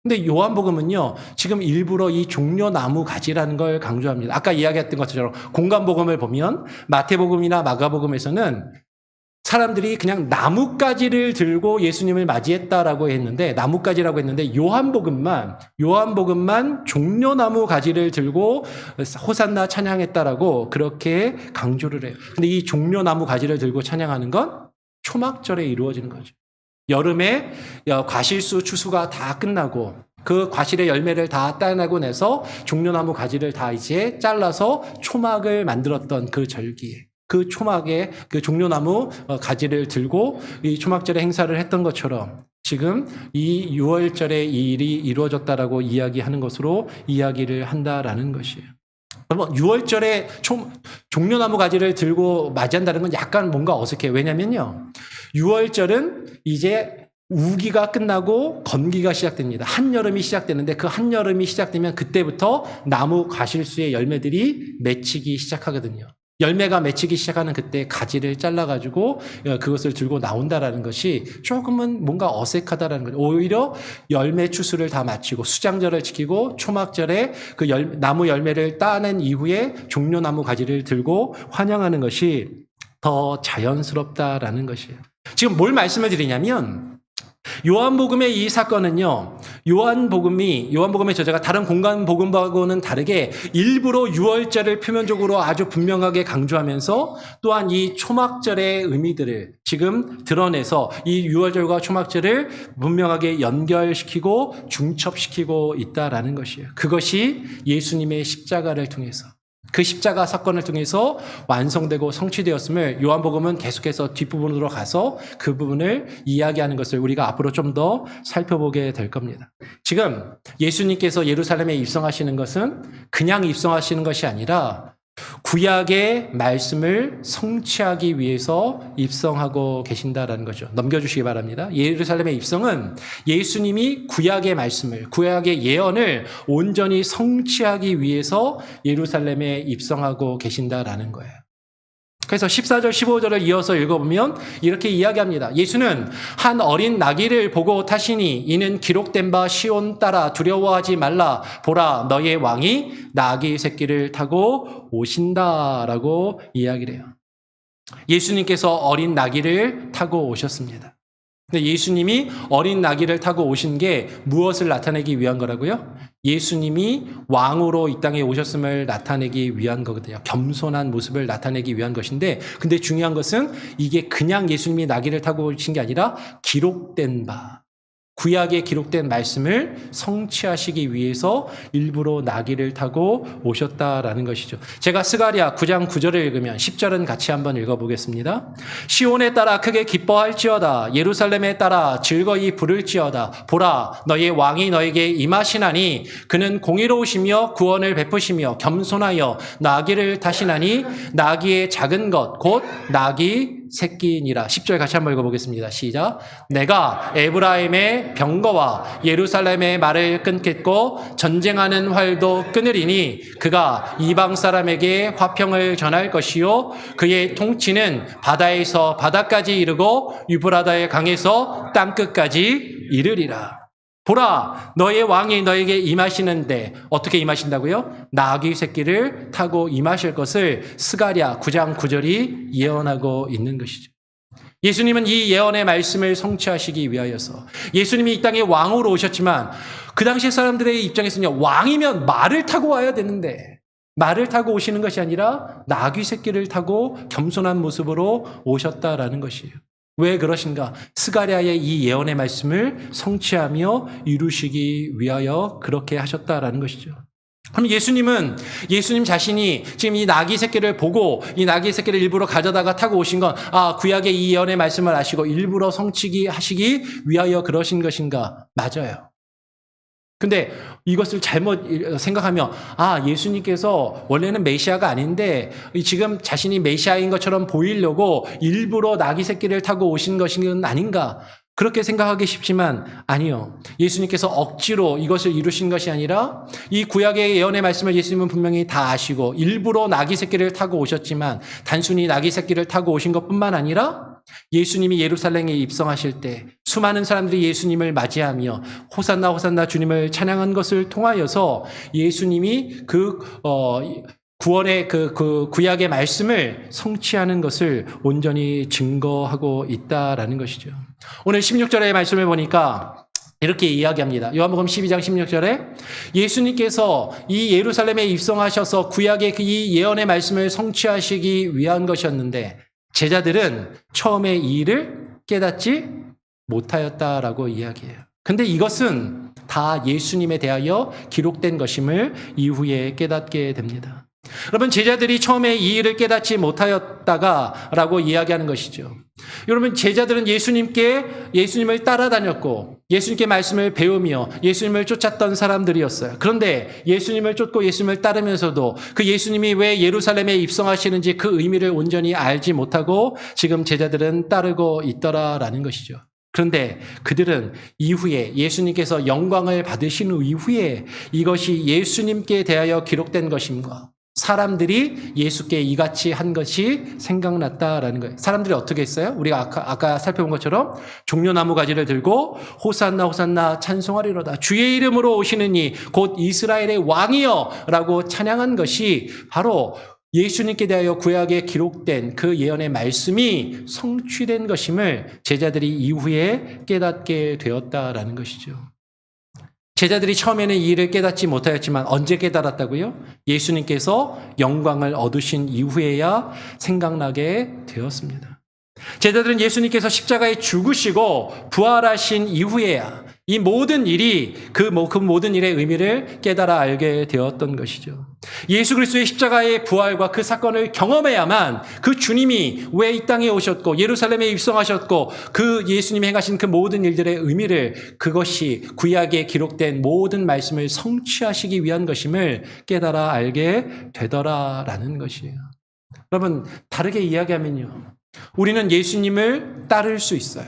근데 요한복음은요, 지금 일부러 이 종려나무 가지라는 걸 강조합니다. 아까 이야기했던 것처럼 공간복음을 보면 마태복음이나 마가복음에서는 사람들이 그냥 나뭇가지를 들고 예수님을 맞이했다라고 했는데, 나뭇가지라고 했는데, 요한복음만 종려나무 가지를 들고 호산나 찬양했다라고 그렇게 강조를 해요. 근데 이 종려나무 가지를 들고 찬양하는 건 초막절에 이루어지는 거죠. 여름에 과실수 추수가 다 끝나고 그 과실의 열매를 다 따내고 내서 종려나무 가지를 다 이제 잘라서 초막을 만들었던 그 절기에, 그 초막에 그 종려나무 가지를 들고 이 초막절에 행사를 했던 것처럼 지금 이 유월절에 이 일이 이루어졌다라고 이야기하는 것으로 이야기를 한다라는 것이에요. 여러분, 유월절에 종려나무 가지를 들고 맞이한다는 건 약간 뭔가 어색해요. 왜냐면요, 유월절은 이제 우기가 끝나고 건기가 시작됩니다. 한여름이 시작되는데 그 한여름이 시작되면 그때부터 나무 과실수의 열매들이 맺히기 시작하거든요. 열매가 맺히기 시작하는 그때 가지를 잘라가지고 그것을 들고 나온다라는 것이 조금은 뭔가 어색하다라는 거죠. 오히려 열매 추수를 다 마치고 수장절을 지키고 초막절에 그 나무 열매를 따낸 이후에 종려나무 가지를 들고 환영하는 것이 더 자연스럽다라는 것이에요. 지금 뭘 말씀을 드리냐면, 요한복음의 이 사건은요, 요한복음의 저자가 다른 공간복음하고는 다르게 일부러 유월절을 표면적으로 아주 분명하게 강조하면서 또한 이 초막절의 의미들을 지금 드러내서 이 유월절과 초막절을 분명하게 연결시키고 중첩시키고 있다라는 것이에요. 그것이 예수님의 십자가를 통해서, 그 십자가 사건을 통해서 완성되고 성취되었음을 요한복음은 계속해서 뒷부분으로 가서 그 부분을 이야기하는 것을 우리가 앞으로 좀 더 살펴보게 될 겁니다. 지금 예수님께서 예루살렘에 입성하시는 것은 그냥 입성하시는 것이 아니라 구약의 말씀을 성취하기 위해서 입성하고 계신다라는 거죠. 넘겨주시기 바랍니다. 예루살렘의 입성은 예수님이 구약의 말씀을, 구약의 예언을 온전히 성취하기 위해서 예루살렘에 입성하고 계신다라는 거예요. 그래서 14절, 15절을 이어서 읽어보면 이렇게 이야기합니다. 예수는 한 어린 나귀를 보고 타시니 이는 기록된 바 시온 따라 두려워하지 말라. 보라, 너의 왕이 나귀 새끼를 타고 오신다라고 이야기를 해요. 예수님께서 어린 나귀를 타고 오셨습니다. 근데 예수님이 어린 나귀를 타고 오신 게 무엇을 나타내기 위한 거라고요? 예수님이 왕으로 이 땅에 오셨음을 나타내기 위한 거거든요. 겸손한 모습을 나타내기 위한 것인데, 근데 중요한 것은 이게 그냥 예수님이 나귀를 타고 오신 게 아니라 기록된 바. 구약에 기록된 말씀을 성취하시기 위해서 일부러 나귀를 타고 오셨다라는 것이죠. 제가 스가랴 9장 9절을 읽으면 10절은 같이 한번 읽어보겠습니다. 시온에 따라 크게 기뻐할지어다. 예루살렘에 따라 즐거이 부를지어다. 보라, 너의 왕이 너에게 임하시나니 그는 공의로우시며 구원을 베푸시며 겸손하여 나귀를 타시나니 나귀의 작은 것 곧 나귀 새끼니라. 10절 같이 한번 읽어보겠습니다. 시작. 내가 에브라임의 병거와 예루살렘의 말을 끊겠고 전쟁하는 활도 끊으리니 그가 이방 사람에게 화평을 전할 것이요 그의 통치는 바다에서 바다까지 이르고 유브라다의 강에서 땅끝까지 이르리라. 보라, 너의 왕이 너에게 임하시는데 어떻게 임하신다고요? 나귀 새끼를 타고 임하실 것을 스가랴 9장 9절이 예언하고 있는 것이죠. 예수님은 이 예언의 말씀을 성취하시기 위하여서 예수님이 이 땅에 왕으로 오셨지만 그 당시 사람들의 입장에서는 왕이면 말을 타고 와야 되는데 말을 타고 오시는 것이 아니라 나귀 새끼를 타고 겸손한 모습으로 오셨다라는 것이에요. 왜 그러신가? 스가랴의 이 예언의 말씀을 성취하며 이루시기 위하여 그렇게 하셨다라는 것이죠. 그럼 예수님 자신이 지금 이 나귀 새끼를 보고 이 나귀 새끼를 일부러 가져다가 타고 오신 건 구약의 이 예언의 말씀을 아시고 일부러 하시기 위하여 그러신 것인가? 맞아요. 근데 이것을 잘못 생각하면 예수님께서 원래는 메시아가 아닌데 지금 자신이 메시아인 것처럼 보이려고 일부러 나귀 새끼를 타고 오신 것은 아닌가 그렇게 생각하기 쉽지만 아니요. 예수님께서 억지로 이것을 이루신 것이 아니라 이 구약의 예언의 말씀을 예수님은 분명히 다 아시고 일부러 나귀 새끼를 타고 오셨지만 단순히 나귀 새끼를 타고 오신 것뿐만 아니라 예수님이 예루살렘에 입성하실 때 수많은 사람들이 예수님을 맞이하며 호산나 호산나 주님을 찬양한 것을 통하여서 예수님이 구원의 그 구약의 말씀을 성취하는 것을 온전히 증거하고 있다라는 것이죠. 오늘 16절의 말씀을 보니까 이렇게 이야기합니다. 요한복음 12장 16절에 예수님께서 이 예루살렘에 입성하셔서 구약의 이 예언의 말씀을 성취하시기 위한 것이었는데 제자들은 처음에 이 일을 깨닫지 못하였다라고 이야기해요. 근데 이것은 다 예수님에 대하여 기록된 것임을 이후에 깨닫게 됩니다. 여러분, 제자들이 처음에 이 일을 깨닫지 못하였다가라고 이야기하는 것이죠. 여러분, 제자들은 예수님을 따라다녔고 예수님께 말씀을 배우며 예수님을 쫓았던 사람들이었어요. 그런데 예수님을 쫓고 예수님을 따르면서도 그 예수님이 왜 예루살렘에 입성하시는지 그 의미를 온전히 알지 못하고 지금 제자들은 따르고 있더라라는 것이죠. 그런데 그들은 이후에 예수님께서 영광을 받으신 이후에 이것이 예수님께 대하여 기록된 것임과 사람들이 예수께 이같이 한 것이 생각났다라는 거예요. 사람들이 어떻게 했어요? 우리가 아까 살펴본 것처럼 종려나무 가지를 들고 호산나 호산나 찬송하리로다. 주의 이름으로 오시는 이 곧 이스라엘의 왕이여 라고 찬양한 것이 바로 예수님께 대하여 구약에 기록된 그 예언의 말씀이 성취된 것임을 제자들이 이후에 깨닫게 되었다라는 것이죠. 제자들이 처음에는 이 일을 깨닫지 못하였지만 언제 깨달았다고요? 예수님께서 영광을 얻으신 이후에야 생각나게 되었습니다. 제자들은 예수님께서 십자가에 죽으시고 부활하신 이후에야 이 모든 일이 그 모든 일의 의미를 깨달아 알게 되었던 것이죠. 예수 그리스도의 십자가의 부활과 그 사건을 경험해야만 그 주님이 왜 이 땅에 오셨고 예루살렘에 입성하셨고 그 예수님이 행하신 그 모든 일들의 의미를 그것이 구약에 기록된 모든 말씀을 성취하시기 위한 것임을 깨달아 알게 되더라라는 것이에요. 여러분, 다르게 이야기하면요. 우리는 예수님을 따를 수 있어요.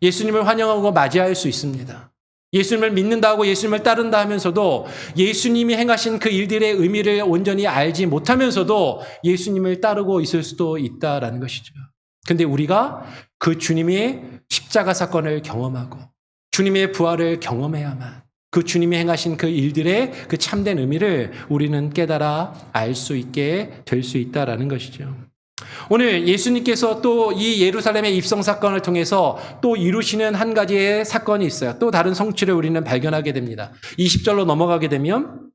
예수님을 환영하고 맞이할 수 있습니다. 예수님을 믿는다고 예수님을 따른다 하면서도 예수님이 행하신 그 일들의 의미를 온전히 알지 못하면서도 예수님을 따르고 있을 수도 있다라는 것이죠. 근데 우리가 그 주님의 십자가 사건을 경험하고 주님의 부활을 경험해야만 그 주님이 행하신 그 일들의 그 참된 의미를 우리는 깨달아 알 수 있게 될 수 있다라는 것이죠. 오늘 예수님께서 또 이 예루살렘의 입성 사건을 통해서 또 이루시는 한 가지의 사건이 있어요. 또 다른 성취를 우리는 발견하게 됩니다. 20절로 넘어가게 되면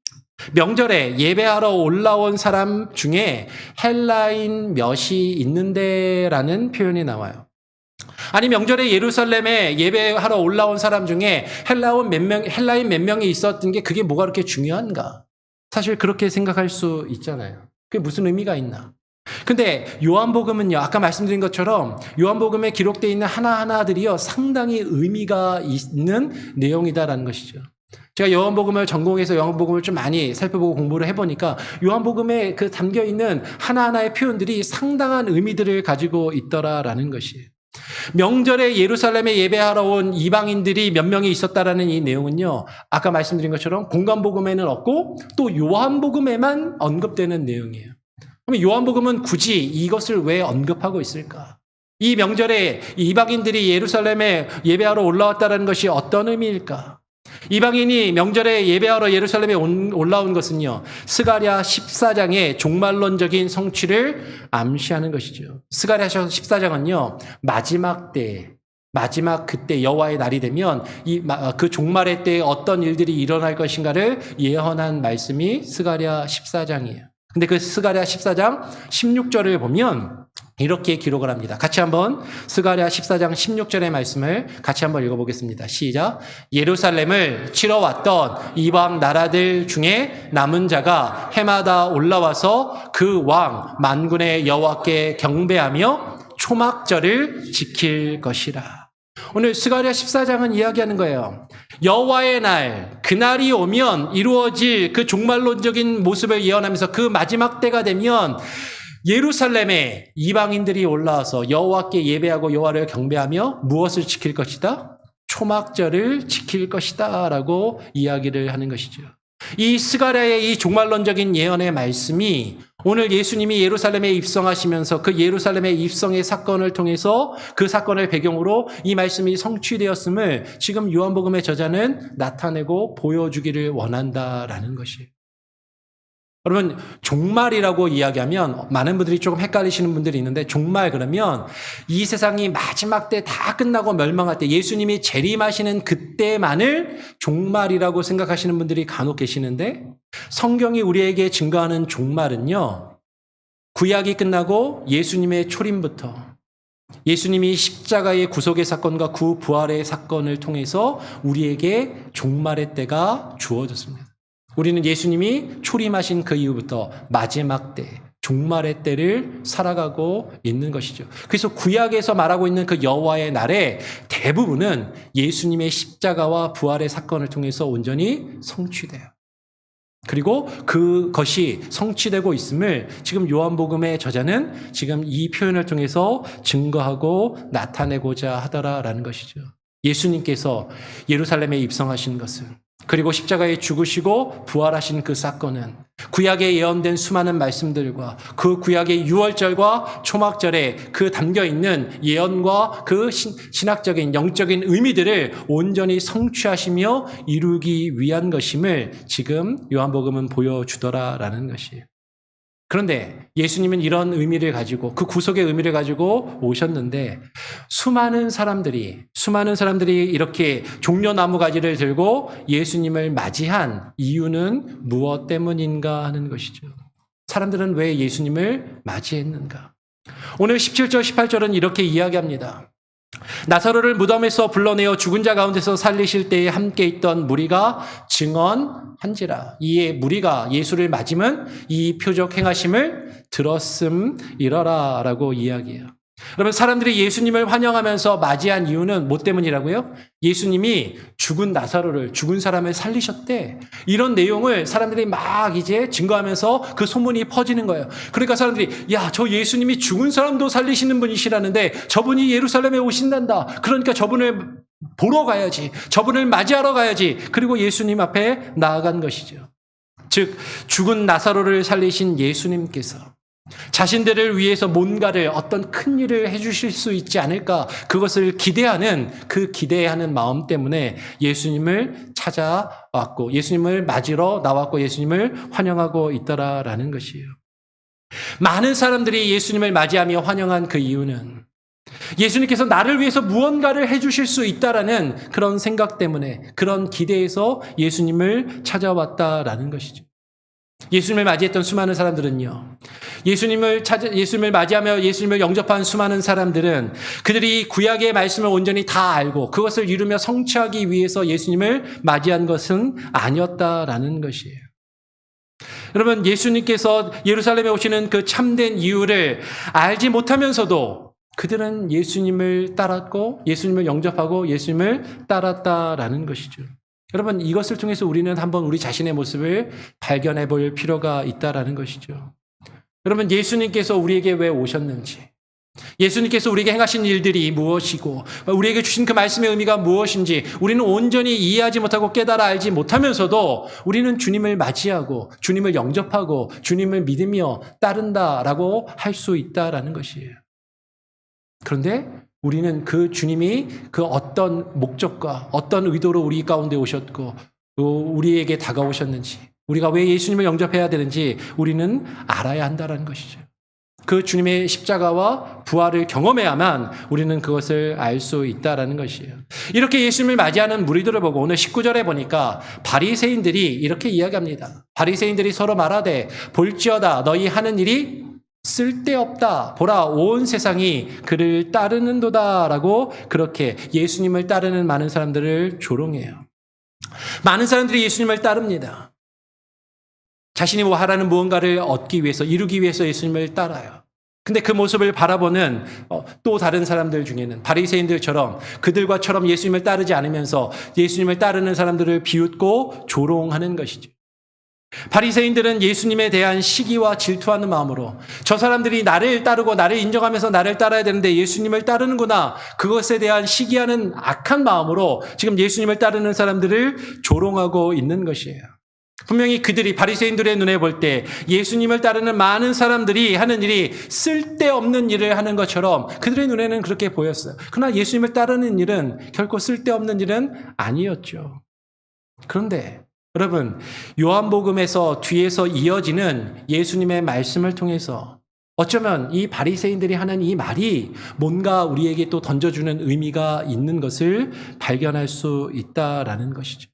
명절에 예배하러 올라온 사람 중에 헬라인 몇이 있는데라는 표현이 나와요. 아니 명절에 예루살렘에 예배하러 올라온 사람 중에 헬라인 몇 명이 있었던 게 그게 뭐가 그렇게 중요한가? 사실 그렇게 생각할 수 있잖아요. 그게 무슨 의미가 있나? 근데 요한복음은요, 아까 말씀드린 것처럼 요한복음에 기록되어 있는 하나하나들이요, 상당히 의미가 있는 내용이다라는 것이죠. 제가 요한복음을 전공해서 요한복음을 좀 많이 살펴보고 공부를 해보니까 요한복음에 그 담겨있는 하나하나의 표현들이 상당한 의미들을 가지고 있더라라는 것이에요. 명절에 예루살렘에 예배하러 온 이방인들이 몇 명이 있었다라는 이 내용은요, 아까 말씀드린 것처럼 공관복음에는 없고 또 요한복음에만 언급되는 내용이에요. 그럼 요한복음은 굳이 이것을 왜 언급하고 있을까? 이 명절에 이방인들이 예루살렘에 예배하러 올라왔다는 것이 어떤 의미일까? 이방인이 명절에 예배하러 예루살렘에 올라온 것은요, 스가랴 14장의 종말론적인 성취를 암시하는 것이죠. 스가랴 14장은요, 마지막 그때 여호와의 날이 되면 그 종말의 때에 어떤 일들이 일어날 것인가를 예언한 말씀이 스가랴 14장이에요. 근데 그 스가랴 14장 16절을 보면 이렇게 기록을 합니다. 같이 한번 스가랴 14장 16절의 말씀을 같이 한번 읽어보겠습니다. 시작. 예루살렘을 치러 왔던 이방 나라들 중에 남은 자가 해마다 올라와서 그 왕 만군의 여호와께 경배하며 초막절을 지킬 것이라. 오늘 스가랴 14장은 이야기하는 거예요. 여호와의 날, 그날이 오면 이루어질 그 종말론적인 모습을 예언하면서 그 마지막 때가 되면 예루살렘에 이방인들이 올라와서 여호와께 예배하고 여호와를 경배하며 무엇을 지킬 것이다? 초막절을 지킬 것이다 라고 이야기를 하는 것이죠. 이 스가랴의 이 종말론적인 예언의 말씀이 오늘 예수님이 예루살렘에 입성하시면서 그 예루살렘의 입성의 사건을 통해서 그 사건을 배경으로 이 말씀이 성취되었음을 지금 요한복음의 저자는 나타내고 보여주기를 원한다라는 것이에요. 여러분, 종말이라고 이야기하면 많은 분들이 조금 헷갈리시는 분들이 있는데, 종말 그러면 이 세상이 마지막 때 다 끝나고 멸망할 때 예수님이 재림하시는 그때만을 종말이라고 생각하시는 분들이 간혹 계시는데, 성경이 우리에게 증거하는 종말은요, 구약이 끝나고 예수님의 초림부터 예수님이 십자가의 구속의 사건과 부활의 사건을 통해서 우리에게 종말의 때가 주어졌습니다. 우리는 예수님이 초림하신 그 이후부터 마지막 때, 종말의 때를 살아가고 있는 것이죠. 그래서 구약에서 말하고 있는 그 여호와의 날의 대부분은 예수님의 십자가와 부활의 사건을 통해서 온전히 성취돼요. 그리고 그것이 성취되고 있음을 지금 요한복음의 저자는 지금 이 표현을 통해서 증거하고 나타내고자 하더라라는 것이죠. 예수님께서 예루살렘에 입성하신 것은, 그리고 십자가에 죽으시고 부활하신 그 사건은 구약에 예언된 수많은 말씀들과 그 구약의 유월절과 초막절에 그 담겨있는 예언과 그 신학적인 영적인 의미들을 온전히 성취하시며 이루기 위한 것임을 지금 요한복음은 보여주더라라는 것이에요. 그런데 예수님은 이런 의미를 가지고, 그 구속의 의미를 가지고 오셨는데, 수많은 사람들이 이렇게 종려나무 가지를 들고 예수님을 맞이한 이유는 무엇 때문인가 하는 것이죠. 사람들은 왜 예수님을 맞이했는가? 오늘 17절, 18절은 이렇게 이야기합니다. 나사로를 무덤에서 불러내어 죽은 자 가운데서 살리실 때에 함께 있던 무리가 증언한지라. 이에 무리가 예수를 맞으면 이 표적 행하심을 들었음이러라 라고 이야기해요. 여러분, 사람들이 예수님을 환영하면서 맞이한 이유는 뭐 때문이라고요? 예수님이 죽은 사람을 살리셨대. 이런 내용을 사람들이 막 이제 증거하면서 그 소문이 퍼지는 거예요. 그러니까 사람들이, 야, 저 예수님이 죽은 사람도 살리시는 분이시라는데 저분이 예루살렘에 오신단다. 그러니까 저분을 보러 가야지. 저분을 맞이하러 가야지. 그리고 예수님 앞에 나아간 것이죠. 즉, 죽은 나사로를 살리신 예수님께서 자신들을 위해서 뭔가를, 어떤 큰 일을 해주실 수 있지 않을까, 그것을 기대하는 마음 때문에 예수님을 찾아왔고 예수님을 맞으러 나왔고 예수님을 환영하고 있더라라는 것이에요. 많은 사람들이 예수님을 맞이하며 환영한 그 이유는 예수님께서 나를 위해서 무언가를 해주실 수 있다라는 그런 생각 때문에, 그런 기대에서 예수님을 찾아왔다라는 것이죠. 예수님을 맞이했던 수많은 사람들은요. 예수님을 맞이하며 예수님을 영접한 수많은 사람들은 그들이 구약의 말씀을 온전히 다 알고 그것을 이루며 성취하기 위해서 예수님을 맞이한 것은 아니었다라는 것이에요. 여러분, 예수님께서 예루살렘에 오시는 그 참된 이유를 알지 못하면서도 그들은 예수님을 따랐고 예수님을 영접하고 예수님을 따랐다라는 것이죠. 여러분, 이것을 통해서 우리는 한번 우리 자신의 모습을 발견해 볼 필요가 있다라는 것이죠. 여러분, 예수님께서 우리에게 왜 오셨는지, 예수님께서 우리에게 행하신 일들이 무엇이고 우리에게 주신 그 말씀의 의미가 무엇인지 우리는 온전히 이해하지 못하고 깨달아 알지 못하면서도 우리는 주님을 맞이하고 주님을 영접하고 주님을 믿으며 따른다라고 할 수 있다라는 것이에요. 그런데 우리는 그 주님이 그 어떤 목적과 어떤 의도로 우리 가운데 오셨고 또 우리에게 다가오셨는지, 우리가 왜 예수님을 영접해야 되는지 우리는 알아야 한다는 것이죠. 그 주님의 십자가와 부활을 경험해야만 우리는 그것을 알 수 있다는 것이에요. 이렇게 예수님을 맞이하는 무리들을 보고 오늘 19절에 보니까 바리새인들이 이렇게 이야기합니다. 바리새인들이 서로 말하되 볼지어다 너희 하는 일이 쓸데없다. 보라 온 세상이 그를 따르는도다 라고 그렇게 예수님을 따르는 많은 사람들을 조롱해요. 많은 사람들이 예수님을 따릅니다. 자신이 하라는 무언가를 얻기 위해서, 이루기 위해서 예수님을 따라요. 근데 그 모습을 바라보는 또 다른 사람들 중에는 바리새인들처럼 그들과처럼 예수님을 따르지 않으면서 예수님을 따르는 사람들을 비웃고 조롱하는 것이죠. 바리새인들은 예수님에 대한 시기와 질투하는 마음으로 저 사람들이 나를 따르고 나를 인정하면서 나를 따라야 되는데 예수님을 따르는구나, 그것에 대한 시기하는 악한 마음으로 지금 예수님을 따르는 사람들을 조롱하고 있는 것이에요. 분명히 그들이 바리새인들의 눈에 볼 때 예수님을 따르는 많은 사람들이 하는 일이 쓸데없는 일을 하는 것처럼 그들의 눈에는 그렇게 보였어요. 그러나 예수님을 따르는 일은 결코 쓸데없는 일은 아니었죠. 그런데 여러분, 요한복음에서 뒤에서 이어지는 예수님의 말씀을 통해서 어쩌면 이 바리새인들이 하는 이 말이 뭔가 우리에게 또 던져주는 의미가 있는 것을 발견할 수 있다라는 것이죠.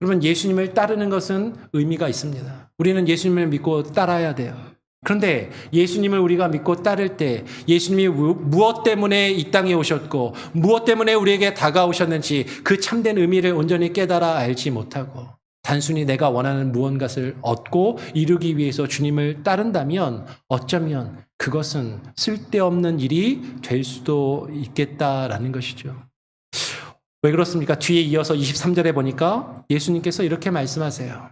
여러분, 예수님을 따르는 것은 의미가 있습니다. 우리는 예수님을 믿고 따라야 돼요. 그런데 예수님을 우리가 믿고 따를 때 예수님이 무엇 때문에 이 땅에 오셨고 무엇 때문에 우리에게 다가오셨는지 그 참된 의미를 온전히 깨달아 알지 못하고 단순히 내가 원하는 무언가를 얻고 이루기 위해서 주님을 따른다면 어쩌면 그것은 쓸데없는 일이 될 수도 있겠다라는 것이죠. 왜 그렇습니까? 뒤에 이어서 23절에 보니까 예수님께서 이렇게 말씀하세요.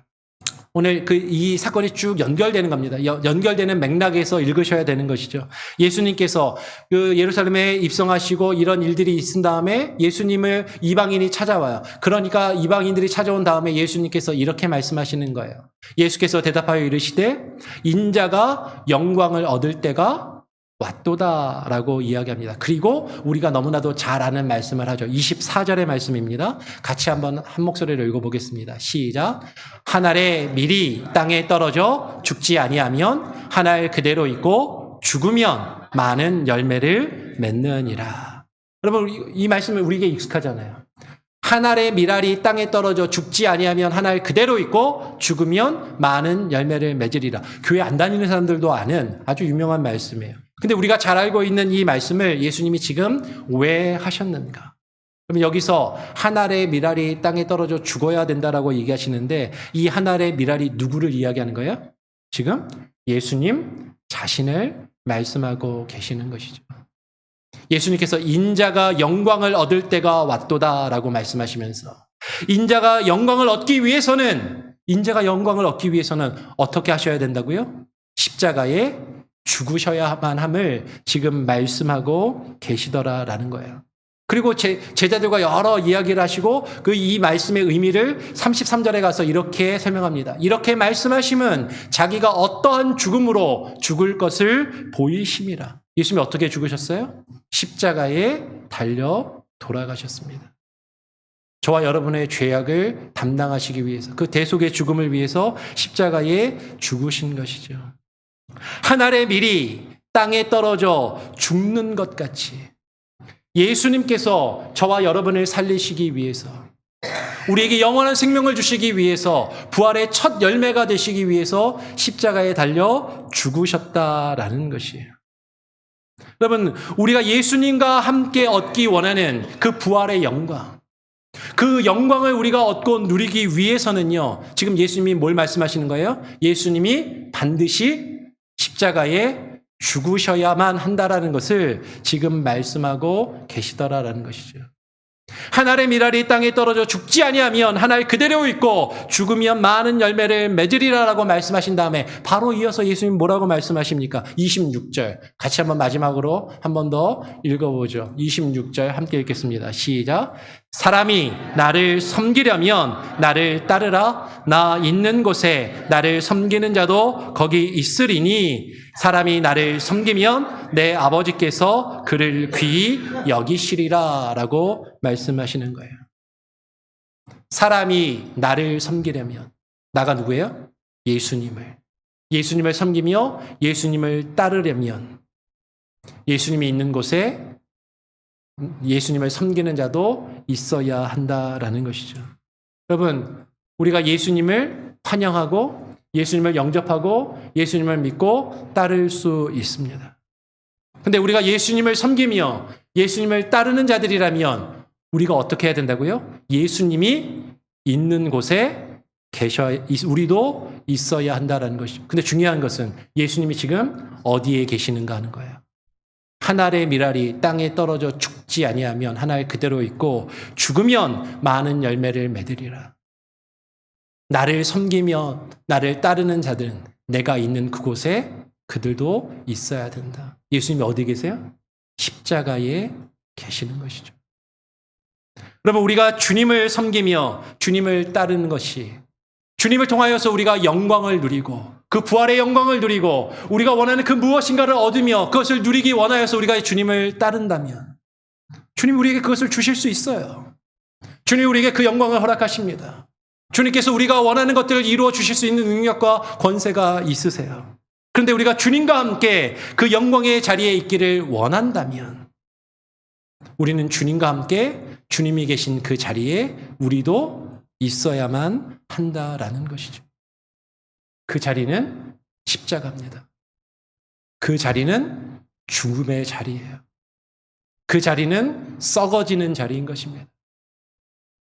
오늘 이 사건이 쭉 연결되는 겁니다. 연결되는 맥락에서 읽으셔야 되는 것이죠. 예수님께서 그 예루살렘에 입성하시고 이런 일들이 있은 다음에 예수님을 이방인이 찾아와요. 그러니까 이방인들이 찾아온 다음에 예수님께서 이렇게 말씀하시는 거예요. 예수께서 대답하여 이르시되 인자가 영광을 얻을 때가 왔도다라고 이야기합니다. 그리고 우리가 너무나도 잘 아는 말씀을 하죠. 24절의 말씀입니다. 같이 한번 한 목소리로 읽어보겠습니다. 시작. 한 알의 밀이 땅에 떨어져 죽지 아니하면 한 알 그대로 있고 죽으면 많은 열매를 맺느니라. 여러분, 이 말씀은 우리에게 익숙하잖아요. 한 알의 밀알이 땅에 떨어져 죽지 아니하면 한 알 그대로 있고 죽으면 많은 열매를 맺으리라. 교회 안 다니는 사람들도 아는 아주 유명한 말씀이에요. 근데 우리가 잘 알고 있는 이 말씀을 예수님이 지금 왜 하셨는가? 그럼 여기서 한 알의 밀알이 땅에 떨어져 죽어야 된다라고 얘기하시는데 이 한 알의 밀알이 누구를 이야기하는 거예요? 지금 예수님 자신을 말씀하고 계시는 것이죠. 예수님께서 인자가 영광을 얻을 때가 왔도다라고 말씀하시면서 인자가 영광을 얻기 위해서는 어떻게 하셔야 된다고요? 십자가에 죽으셔야만 함을 지금 말씀하고 계시더라라는 거예요. 그리고 제자들과 여러 이야기를 하시고 이 말씀의 의미를 33절에 가서 이렇게 설명합니다. 이렇게 말씀하시면 자기가 어떠한 죽음으로 죽을 것을 보이심이라. 예수님이 어떻게 죽으셨어요? 십자가에 달려 돌아가셨습니다. 저와 여러분의 죄악을 담당하시기 위해서 그 대속의 죽음을 위해서 십자가에 죽으신 것이죠. 한 알의 밀이 땅에 떨어져 죽는 것 같이 예수님께서 저와 여러분을 살리시기 위해서 우리에게 영원한 생명을 주시기 위해서 부활의 첫 열매가 되시기 위해서 십자가에 달려 죽으셨다라는 것이에요. 여러분, 우리가 예수님과 함께 얻기 원하는 그 부활의 영광, 그 영광을 우리가 얻고 누리기 위해서는요, 지금 예수님이 뭘 말씀하시는 거예요? 예수님이 반드시 십자가에 죽으셔야만 한다라는 것을 지금 말씀하고 계시더라라는 것이죠. 한 알의 밀알이 땅에 떨어져 죽지 아니하면 한 알 그대로 있고 죽으면 많은 열매를 맺으리라라고 말씀하신 다음에 바로 이어서 예수님 뭐라고 말씀하십니까? 26절 같이 한번 마지막으로 한 번 더 읽어보죠. 26절 함께 읽겠습니다. 시작. 사람이 나를 섬기려면 나를 따르라. 나 있는 곳에 나를 섬기는 자도 거기 있으리니 사람이 나를 섬기면 내 아버지께서 그를 귀히 여기시리라 라고 말씀하시는 거예요. 사람이 나를 섬기려면, 나가 누구예요? 예수님을 섬기며 예수님을 따르려면 예수님이 있는 곳에 예수님을 섬기는 자도 있어야 한다라는 것이죠. 여러분, 우리가 예수님을 환영하고 예수님을 영접하고 예수님을 믿고 따를 수 있습니다. 근데 우리가 예수님을 섬기며 예수님을 따르는 자들이라면 우리가 어떻게 해야 된다고요? 예수님이 있는 곳에 우리도 있어야 한다는 것이죠. 근데 중요한 것은 예수님이 지금 어디에 계시는가 하는 거예요. 한 알의 밀알이 땅에 떨어져 죽지 아니하면 한 알 그대로 있고 죽으면 많은 열매를 맺으리라. 나를 섬기며 나를 따르는 자들은 내가 있는 그곳에 그들도 있어야 된다. 예수님이 어디 계세요? 십자가에 계시는 것이죠. 여러분, 우리가 주님을 섬기며 주님을 따르는 것이 주님을 통하여서 우리가 영광을 누리고 그 부활의 영광을 누리고 우리가 원하는 그 무엇인가를 얻으며 그것을 누리기 원하여서 우리가 주님을 따른다면 주님 우리에게 그것을 주실 수 있어요. 주님 우리에게 그 영광을 허락하십니다. 주님께서 우리가 원하는 것들을 이루어 주실 수 있는 능력과 권세가 있으세요. 그런데 우리가 주님과 함께 그 영광의 자리에 있기를 원한다면 우리는 주님과 함께 주님이 계신 그 자리에 우리도 있어야만 한다라는 것이죠. 그 자리는 십자가입니다. 그 자리는 죽음의 자리예요. 그 자리는 썩어지는 자리인 것입니다.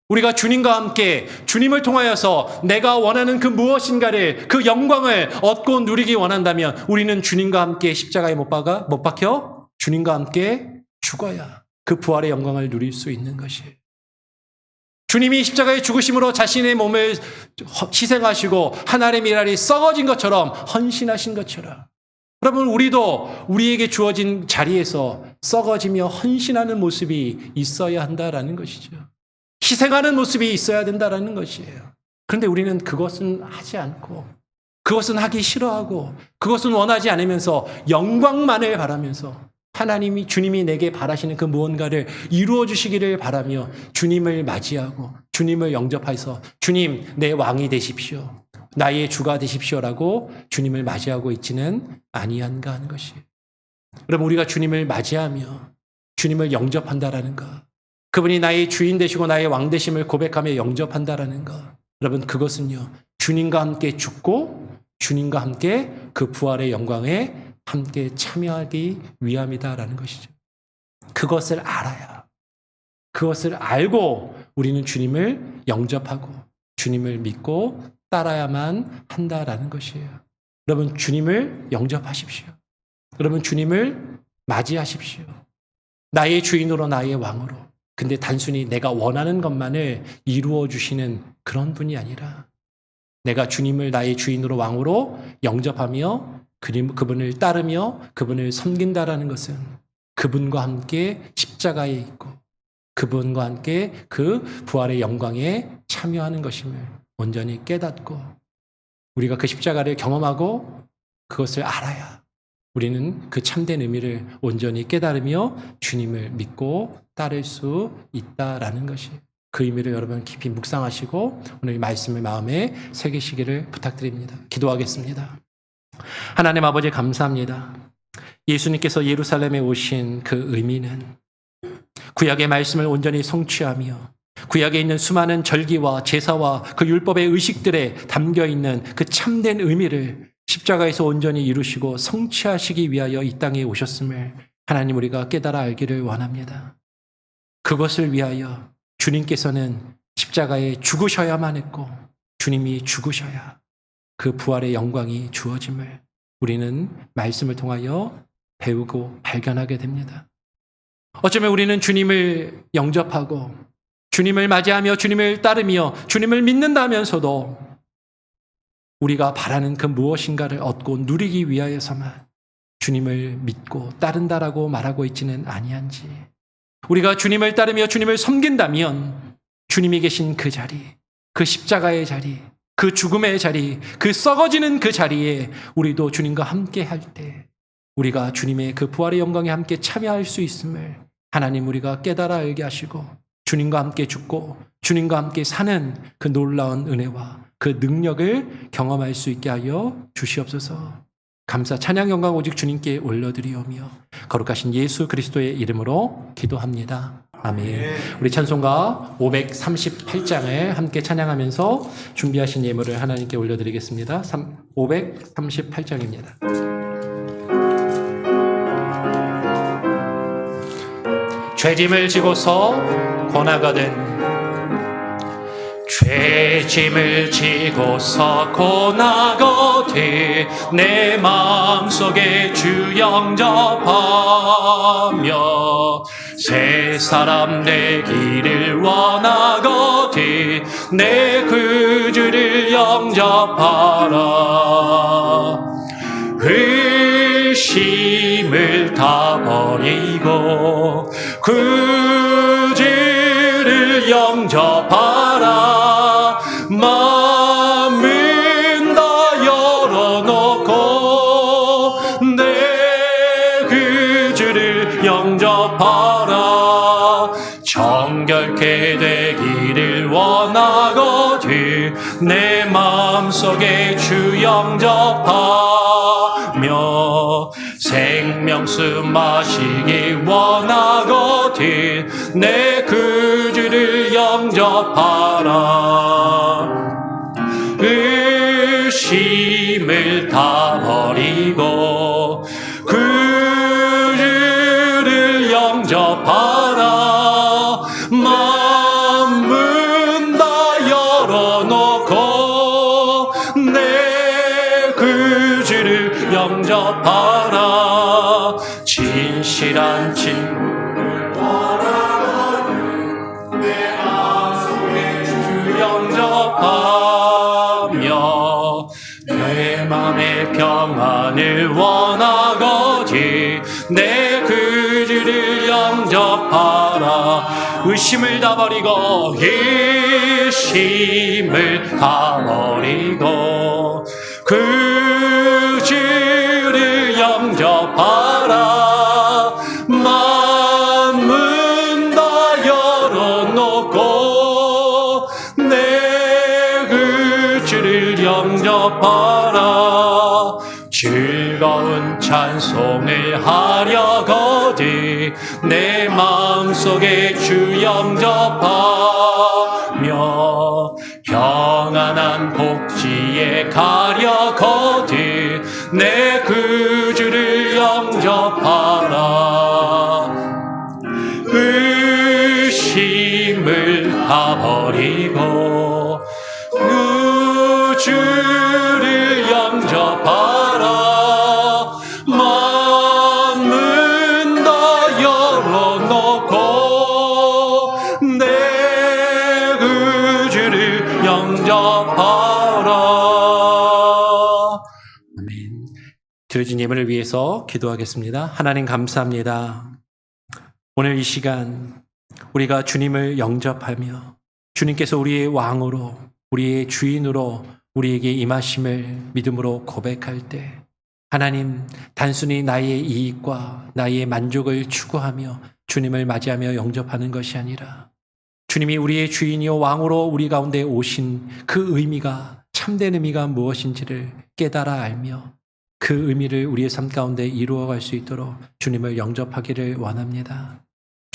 우리가 주님과 함께 주님을 통하여서 내가 원하는 그 무엇인가를 그 영광을 얻고 누리기 원한다면 우리는 주님과 함께 십자가에 못 박혀 주님과 함께 죽어야 그 부활의 영광을 누릴 수 있는 것이에요. 주님이 십자가에 죽으심으로 자신의 몸을 희생하시고 한 알의 밀알이 썩어진 것처럼 헌신하신 것처럼 여러분 우리도 우리에게 주어진 자리에서 썩어지며 헌신하는 모습이 있어야 한다라는 것이죠. 희생하는 모습이 있어야 된다라는 것이에요. 그런데 우리는 그것은 하지 않고 그것은 하기 싫어하고 그것은 원하지 않으면서 영광만을 바라면서 하나님이 주님이 내게 바라시는 그 무언가를 이루어 주시기를 바라며 주님을 맞이하고 주님을 영접해서 주님 내 왕이 되십시오. 나의 주가 되십시오라고 주님을 맞이하고 있지는 아니한가 하는 것이에요. 그럼 우리가 주님을 맞이하며 주님을 영접한다라는 것, 그분이 나의 주인 되시고 나의 왕 되심을 고백하며 영접한다라는 것, 여러분 그것은요 주님과 함께 죽고 주님과 함께 그 부활의 영광에 함께 참여하기 위함이다라는 것이죠. 그것을 알아야, 그것을 알고 우리는 주님을 영접하고 주님을 믿고 따라야만 한다라는 것이에요. 여러분 주님을 영접하십시오. 여러분 주님을 맞이하십시오. 나의 주인으로 나의 왕으로. 근데 단순히 내가 원하는 것만을 이루어 주시는 그런 분이 아니라 내가 주님을 나의 주인으로 왕으로 영접하며 그분을 따르며 그분을 섬긴다라는 것은 그분과 함께 십자가에 있고 그분과 함께 그 부활의 영광에 참여하는 것임을 온전히 깨닫고 우리가 그 십자가를 경험하고 그것을 알아야 우리는 그 참된 의미를 온전히 깨달으며 주님을 믿고 따를 수 있다라는 것이 그 의미를 여러분 깊이 묵상하시고 오늘 이 말씀을 마음에 새기시기를 부탁드립니다. 기도하겠습니다. 하나님 아버지 감사합니다. 예수님께서 예루살렘에 오신 그 의미는 구약의 말씀을 온전히 성취하며 구약에 있는 수많은 절기와 제사와 그 율법의 의식들에 담겨 있는 그 참된 의미를 십자가에서 온전히 이루시고 성취하시기 위하여 이 땅에 오셨음을 하나님 우리가 깨달아 알기를 원합니다. 그것을 위하여 주님께서는 십자가에 죽으셔야만 했고 주님이 죽으셔야 그 부활의 영광이 주어짐을 우리는 말씀을 통하여 배우고 발견하게 됩니다. 어쩌면 우리는 주님을 영접하고 주님을 맞이하며 주님을 따르며 주님을 믿는다면서도 우리가 바라는 그 무엇인가를 얻고 누리기 위하여서만 주님을 믿고 따른다라고 말하고 있지는 아니한지, 우리가 주님을 따르며 주님을 섬긴다면 주님이 계신 그 자리, 그 십자가의 자리, 그 죽음의 자리, 그 썩어지는 그 자리에 우리도 주님과 함께 할 때 우리가 주님의 그 부활의 영광에 함께 참여할 수 있음을 하나님 우리가 깨달아 알게 하시고 주님과 함께 죽고 주님과 함께 사는 그 놀라운 은혜와 그 능력을 경험할 수 있게 하여 주시옵소서. 감사 찬양 영광 오직 주님께 올려드리오며 거룩하신 예수 그리스도의 이름으로 기도합니다. 아멘. 우리 찬송가 538장을 함께 찬양하면서 준비하신 예물을 하나님께 올려드리겠습니다. 538장입니다. 죄짐을 지고서 고나거든, 죄짐을 지고서 고나거든 내 마음속에 주 영접하며 새 사람 되기를 원하거든 내 그 주를 영접하라. 의심을 다 버리고 그 주를 영접하라. 마음은 다 열어놓고 내 그 주를 영접하라. 정결케 되기를 원하거든 내 마음속에 주 영접하며 생명수 마시기 원하거든 내 그 주를 영접하라. 의심을 다 버리고 그 주를 영접하라. 마음은 다 열어놓고 내 그 주를 영접하라. 진실한 친구를 원하거든 내 마음속에 주 영접하며 내 맘의 평안을 원하거든 내 그 주를 영접하라. 의심을 다 버리고 의심을 다 버리고 그 주를 영접하라. 마음은 다 열어놓고 내 그 주를 영접하라. 즐거운 찬송을 하려거든 내 마음속에 주 영접하며 평안한 복지에 가려거든 내 그 주를 영접하라. 의심을 다 버리고 그 주를 영접하라. 마음은 다 열어놓고 내 그 주를 영접하라. 아멘. 들으신 예물을 위해서 기도하겠습니다. 하나님 감사합니다. 오늘 이 시간 우리가 주님을 영접하며 주님께서 우리의 왕으로 우리의 주인으로 우리에게 임하심을 믿음으로 고백할 때 하나님 단순히 나의 이익과 나의 만족을 추구하며 주님을 맞이하며 영접하는 것이 아니라 주님이 우리의 주인이요 왕으로 우리 가운데 오신 그 의미가 참된 의미가 무엇인지를 깨달아 알며 그 의미를 우리의 삶 가운데 이루어갈 수 있도록 주님을 영접하기를 원합니다.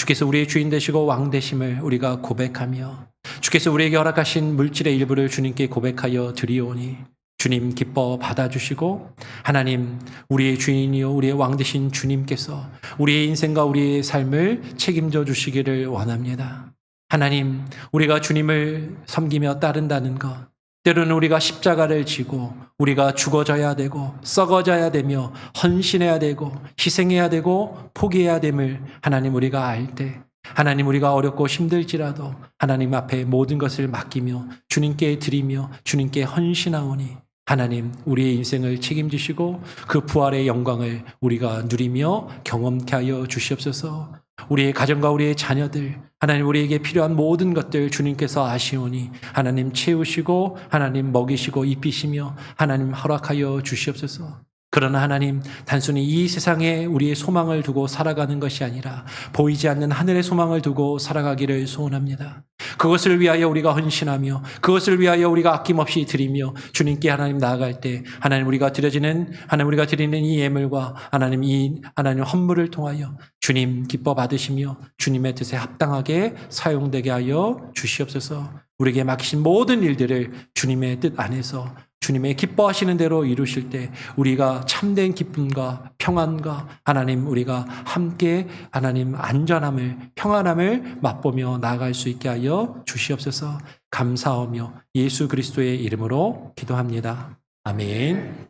주께서 우리의 주인 되시고 왕 되심을 우리가 고백하며 주께서 우리에게 허락하신 물질의 일부를 주님께 고백하여 드리오니 주님 기뻐 받아주시고 하나님 우리의 주인이요 우리의 왕 되신 주님께서 우리의 인생과 우리의 삶을 책임져 주시기를 원합니다. 하나님 우리가 주님을 섬기며 따른다는 것 때로는 우리가 십자가를 지고 우리가 죽어져야 되고 썩어져야 되며 헌신해야 되고 희생해야 되고 포기해야 됨을 하나님 우리가 알 때 하나님 우리가 어렵고 힘들지라도 하나님 앞에 모든 것을 맡기며 주님께 드리며 주님께 헌신하오니 하나님 우리의 인생을 책임지시고 그 부활의 영광을 우리가 누리며 경험케 하여 주시옵소서. 우리의 가정과 우리의 자녀들 하나님 우리에게 필요한 모든 것들 주님께서 아시오니 하나님 채우시고 하나님 먹이시고 입히시며 하나님 허락하여 주시옵소서. 그러나 하나님 단순히 이 세상에 우리의 소망을 두고 살아가는 것이 아니라 보이지 않는 하늘의 소망을 두고 살아가기를 소원합니다. 그것을 위하여 우리가 헌신하며 그것을 위하여 우리가 아낌없이 드리며 주님께 하나님 나아갈 때 하나님 우리가 드리는 이 예물과 하나님 이 하나님 헌물을 통하여 주님 기뻐 받으시며 주님의 뜻에 합당하게 사용되게 하여 주시옵소서. 우리에게 맡기신 모든 일들을 주님의 뜻 안에서 주님의 기뻐하시는 대로 이루실 때 우리가 참된 기쁨과 평안과 하나님 우리가 함께 하나님 안전함을 평안함을 맛보며 나아갈 수 있게 하여 주시옵소서. 감사하며 예수 그리스도의 이름으로 기도합니다. 아멘.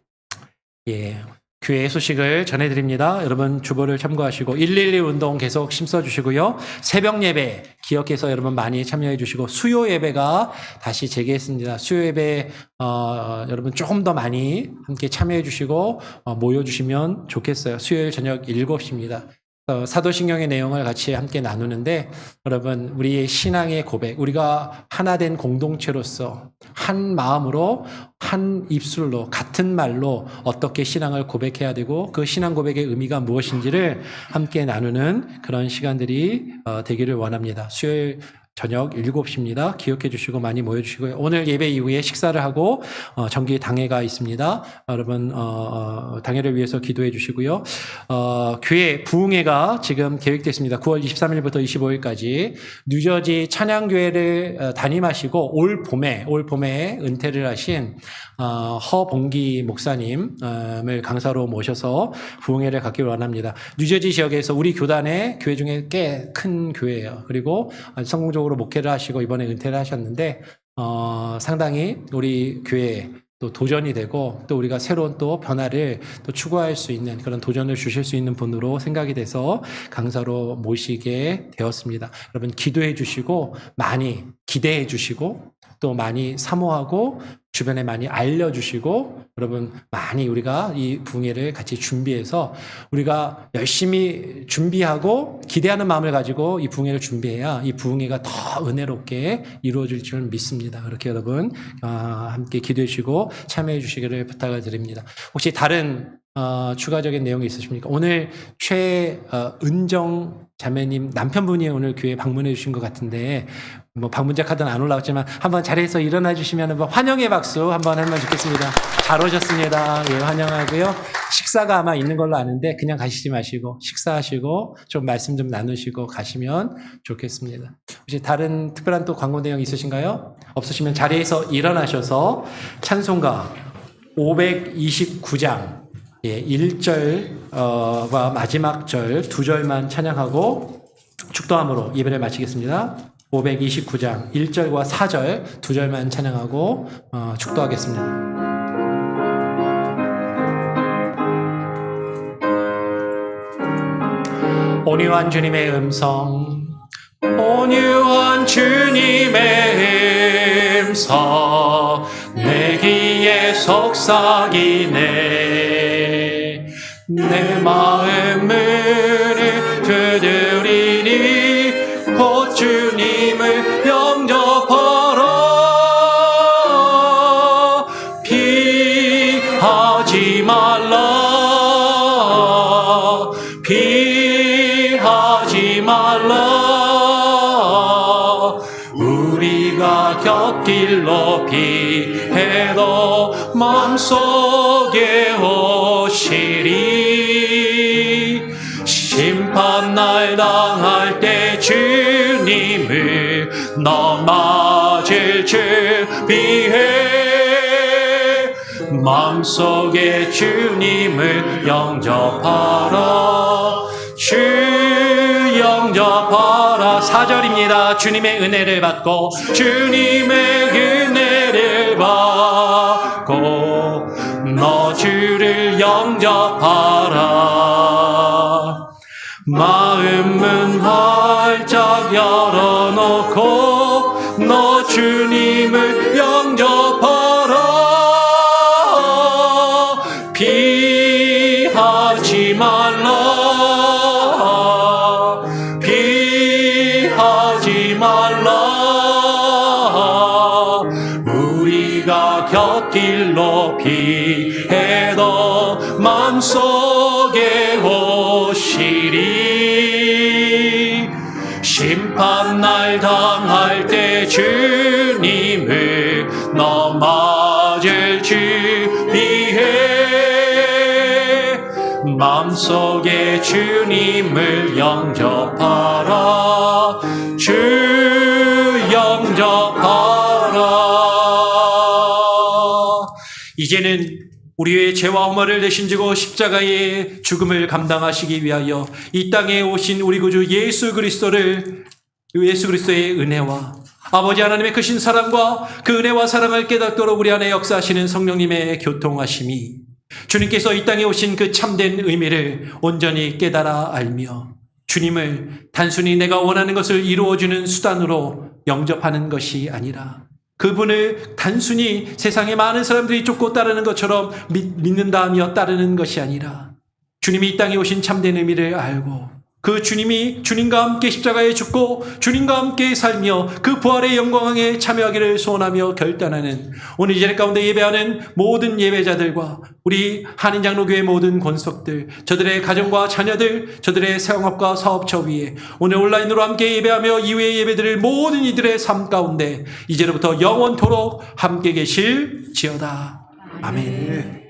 예. 교회 소식을 전해드립니다. 여러분 주보를 참고하시고 112 운동 계속 힘써주시고요. 새벽 예배 기억해서 여러분 많이 참여해 주시고 수요 예배가 다시 재개했습니다. 수요 예배 여러분 조금 더 많이 함께 참여해 주시고 모여주시면 좋겠어요. 수요일 저녁 7시입니다. 사도신경의 내용을 같이 함께 나누는데 여러분 우리의 신앙의 고백 우리가 하나 된 공동체로서 한 마음으로 한 입술로 같은 말로 어떻게 신앙을 고백해야 되고 그 신앙 고백의 의미가 무엇인지를 함께 나누는 그런 시간들이 되기를 원합니다. 수요일 저녁 7시입니다. 기억해 주시고 많이 모여주시고요. 오늘 예배 이후에 식사를 하고 정기 당회가 있습니다. 여러분 당회를 위해서 기도해 주시고요. 교회 부흥회가 지금 계획됐습니다. 9월 23일부터 25일까지 뉴저지 찬양교회를 담임하시고 올 봄에 은퇴를 하신 허봉기 목사님을 강사로 모셔서 부흥회를 갖기를 원합니다. 뉴저지 지역에서 우리 교단의 교회 중에 꽤 큰 교회예요. 그리고 성공적으로 목회를 하시고 이번에 은퇴를 하셨는데 상당히 우리 교회에 또 도전이 되고 또 우리가 새로운 또 변화를 또 추구할 수 있는 그런 도전을 주실 수 있는 분으로 생각이 돼서 강사로 모시게 되었습니다. 여러분 기도해 주시고 많이 기대해 주시고 또 많이 사모하고 주변에 많이 알려주시고 여러분 많이 우리가 이 부흥회를 같이 준비해서 우리가 열심히 준비하고 기대하는 마음을 가지고 이 부흥회를 준비해야 이 부흥회가 더 은혜롭게 이루어질 줄 믿습니다. 그렇게 여러분 함께 기도해 주시고 참여해 주시기를 부탁을 드립니다. 혹시 다른 추가적인 내용이 있으십니까? 오늘 최은정 자매님 남편분이 오늘 교회 방문해 주신 것 같은데 뭐 방문자 카드는 안 올라왔지만 한번 자리에서 일어나 주시면 환영의 박수 한번 하면 좋겠습니다. 잘 오셨습니다. 예, 환영하고요. 식사가 아마 있는 걸로 아는데 그냥 가시지 마시고 식사하시고 좀 말씀 좀 나누시고 가시면 좋겠습니다. 혹시 다른 특별한 또 광고 내용 있으신가요? 없으시면 자리에서 일어나셔서 찬송가 529장 1절과 마지막 절 2절만 찬양하고 축도함으로 예배를 마치겠습니다. 529장 1절과 4절 2절만 찬양하고 축도하겠습니다. 온유한 주님의 음성 온유한 주님의 음성 내 귀에 속삭이네 내 마음을 두드리니 곧 주님을 영접하라 피하지 말라 피하지 말라 우리가 곁길로 피해도 마음속에 오시리 심판날 당할 때 주님을 넘어질 준비해 마음속에 주님을 영접하라 주 영접하라 4절입니다. 주님의 은혜를 받고 주님의 은혜를 받고 너 주를 영접하라 마음은 활짝 열어놓고 너 주님을 영접하라 피하지 말라 피하지 말라 우리가 곁길로 피해도 마음속에 오시리 심판날 당할 때 주님을 넘어질 준비해 마음속에 주님을 영접하라 주 영접하라 이제는 우리의 죄와 허물을 대신 지고 십자가의 죽음을 감당하시기 위하여 이 땅에 오신 우리 구주 예수 그리스도의 은혜와 아버지 하나님의 크신 사랑과 그 은혜와 사랑을 깨닫도록 우리 안에 역사하시는 성령님의 교통하심이 주님께서 이 땅에 오신 그 참된 의미를 온전히 깨달아 알며 주님을 단순히 내가 원하는 것을 이루어주는 수단으로 영접하는 것이 아니라 그분을 단순히 세상의 많은 사람들이 쫓고 따르는 것처럼 믿는다 하며 따르는 것이 아니라 주님이 이 땅에 오신 참된 의미를 알고 그 주님이 주님과 함께 십자가에 죽고 주님과 함께 살며 그 부활의 영광에 참여하기를 소원하며 결단하는 오늘 이 자리 가운데 예배하는 모든 예배자들과 우리 한인장로교회 모든 권속들 저들의 가정과 자녀들 저들의 생업과 사업처 위에 오늘 온라인으로 함께 예배하며 이후의 예배들을 모든 이들의 삶 가운데 이제로부터 영원토록 함께 계실지어다. 아멘.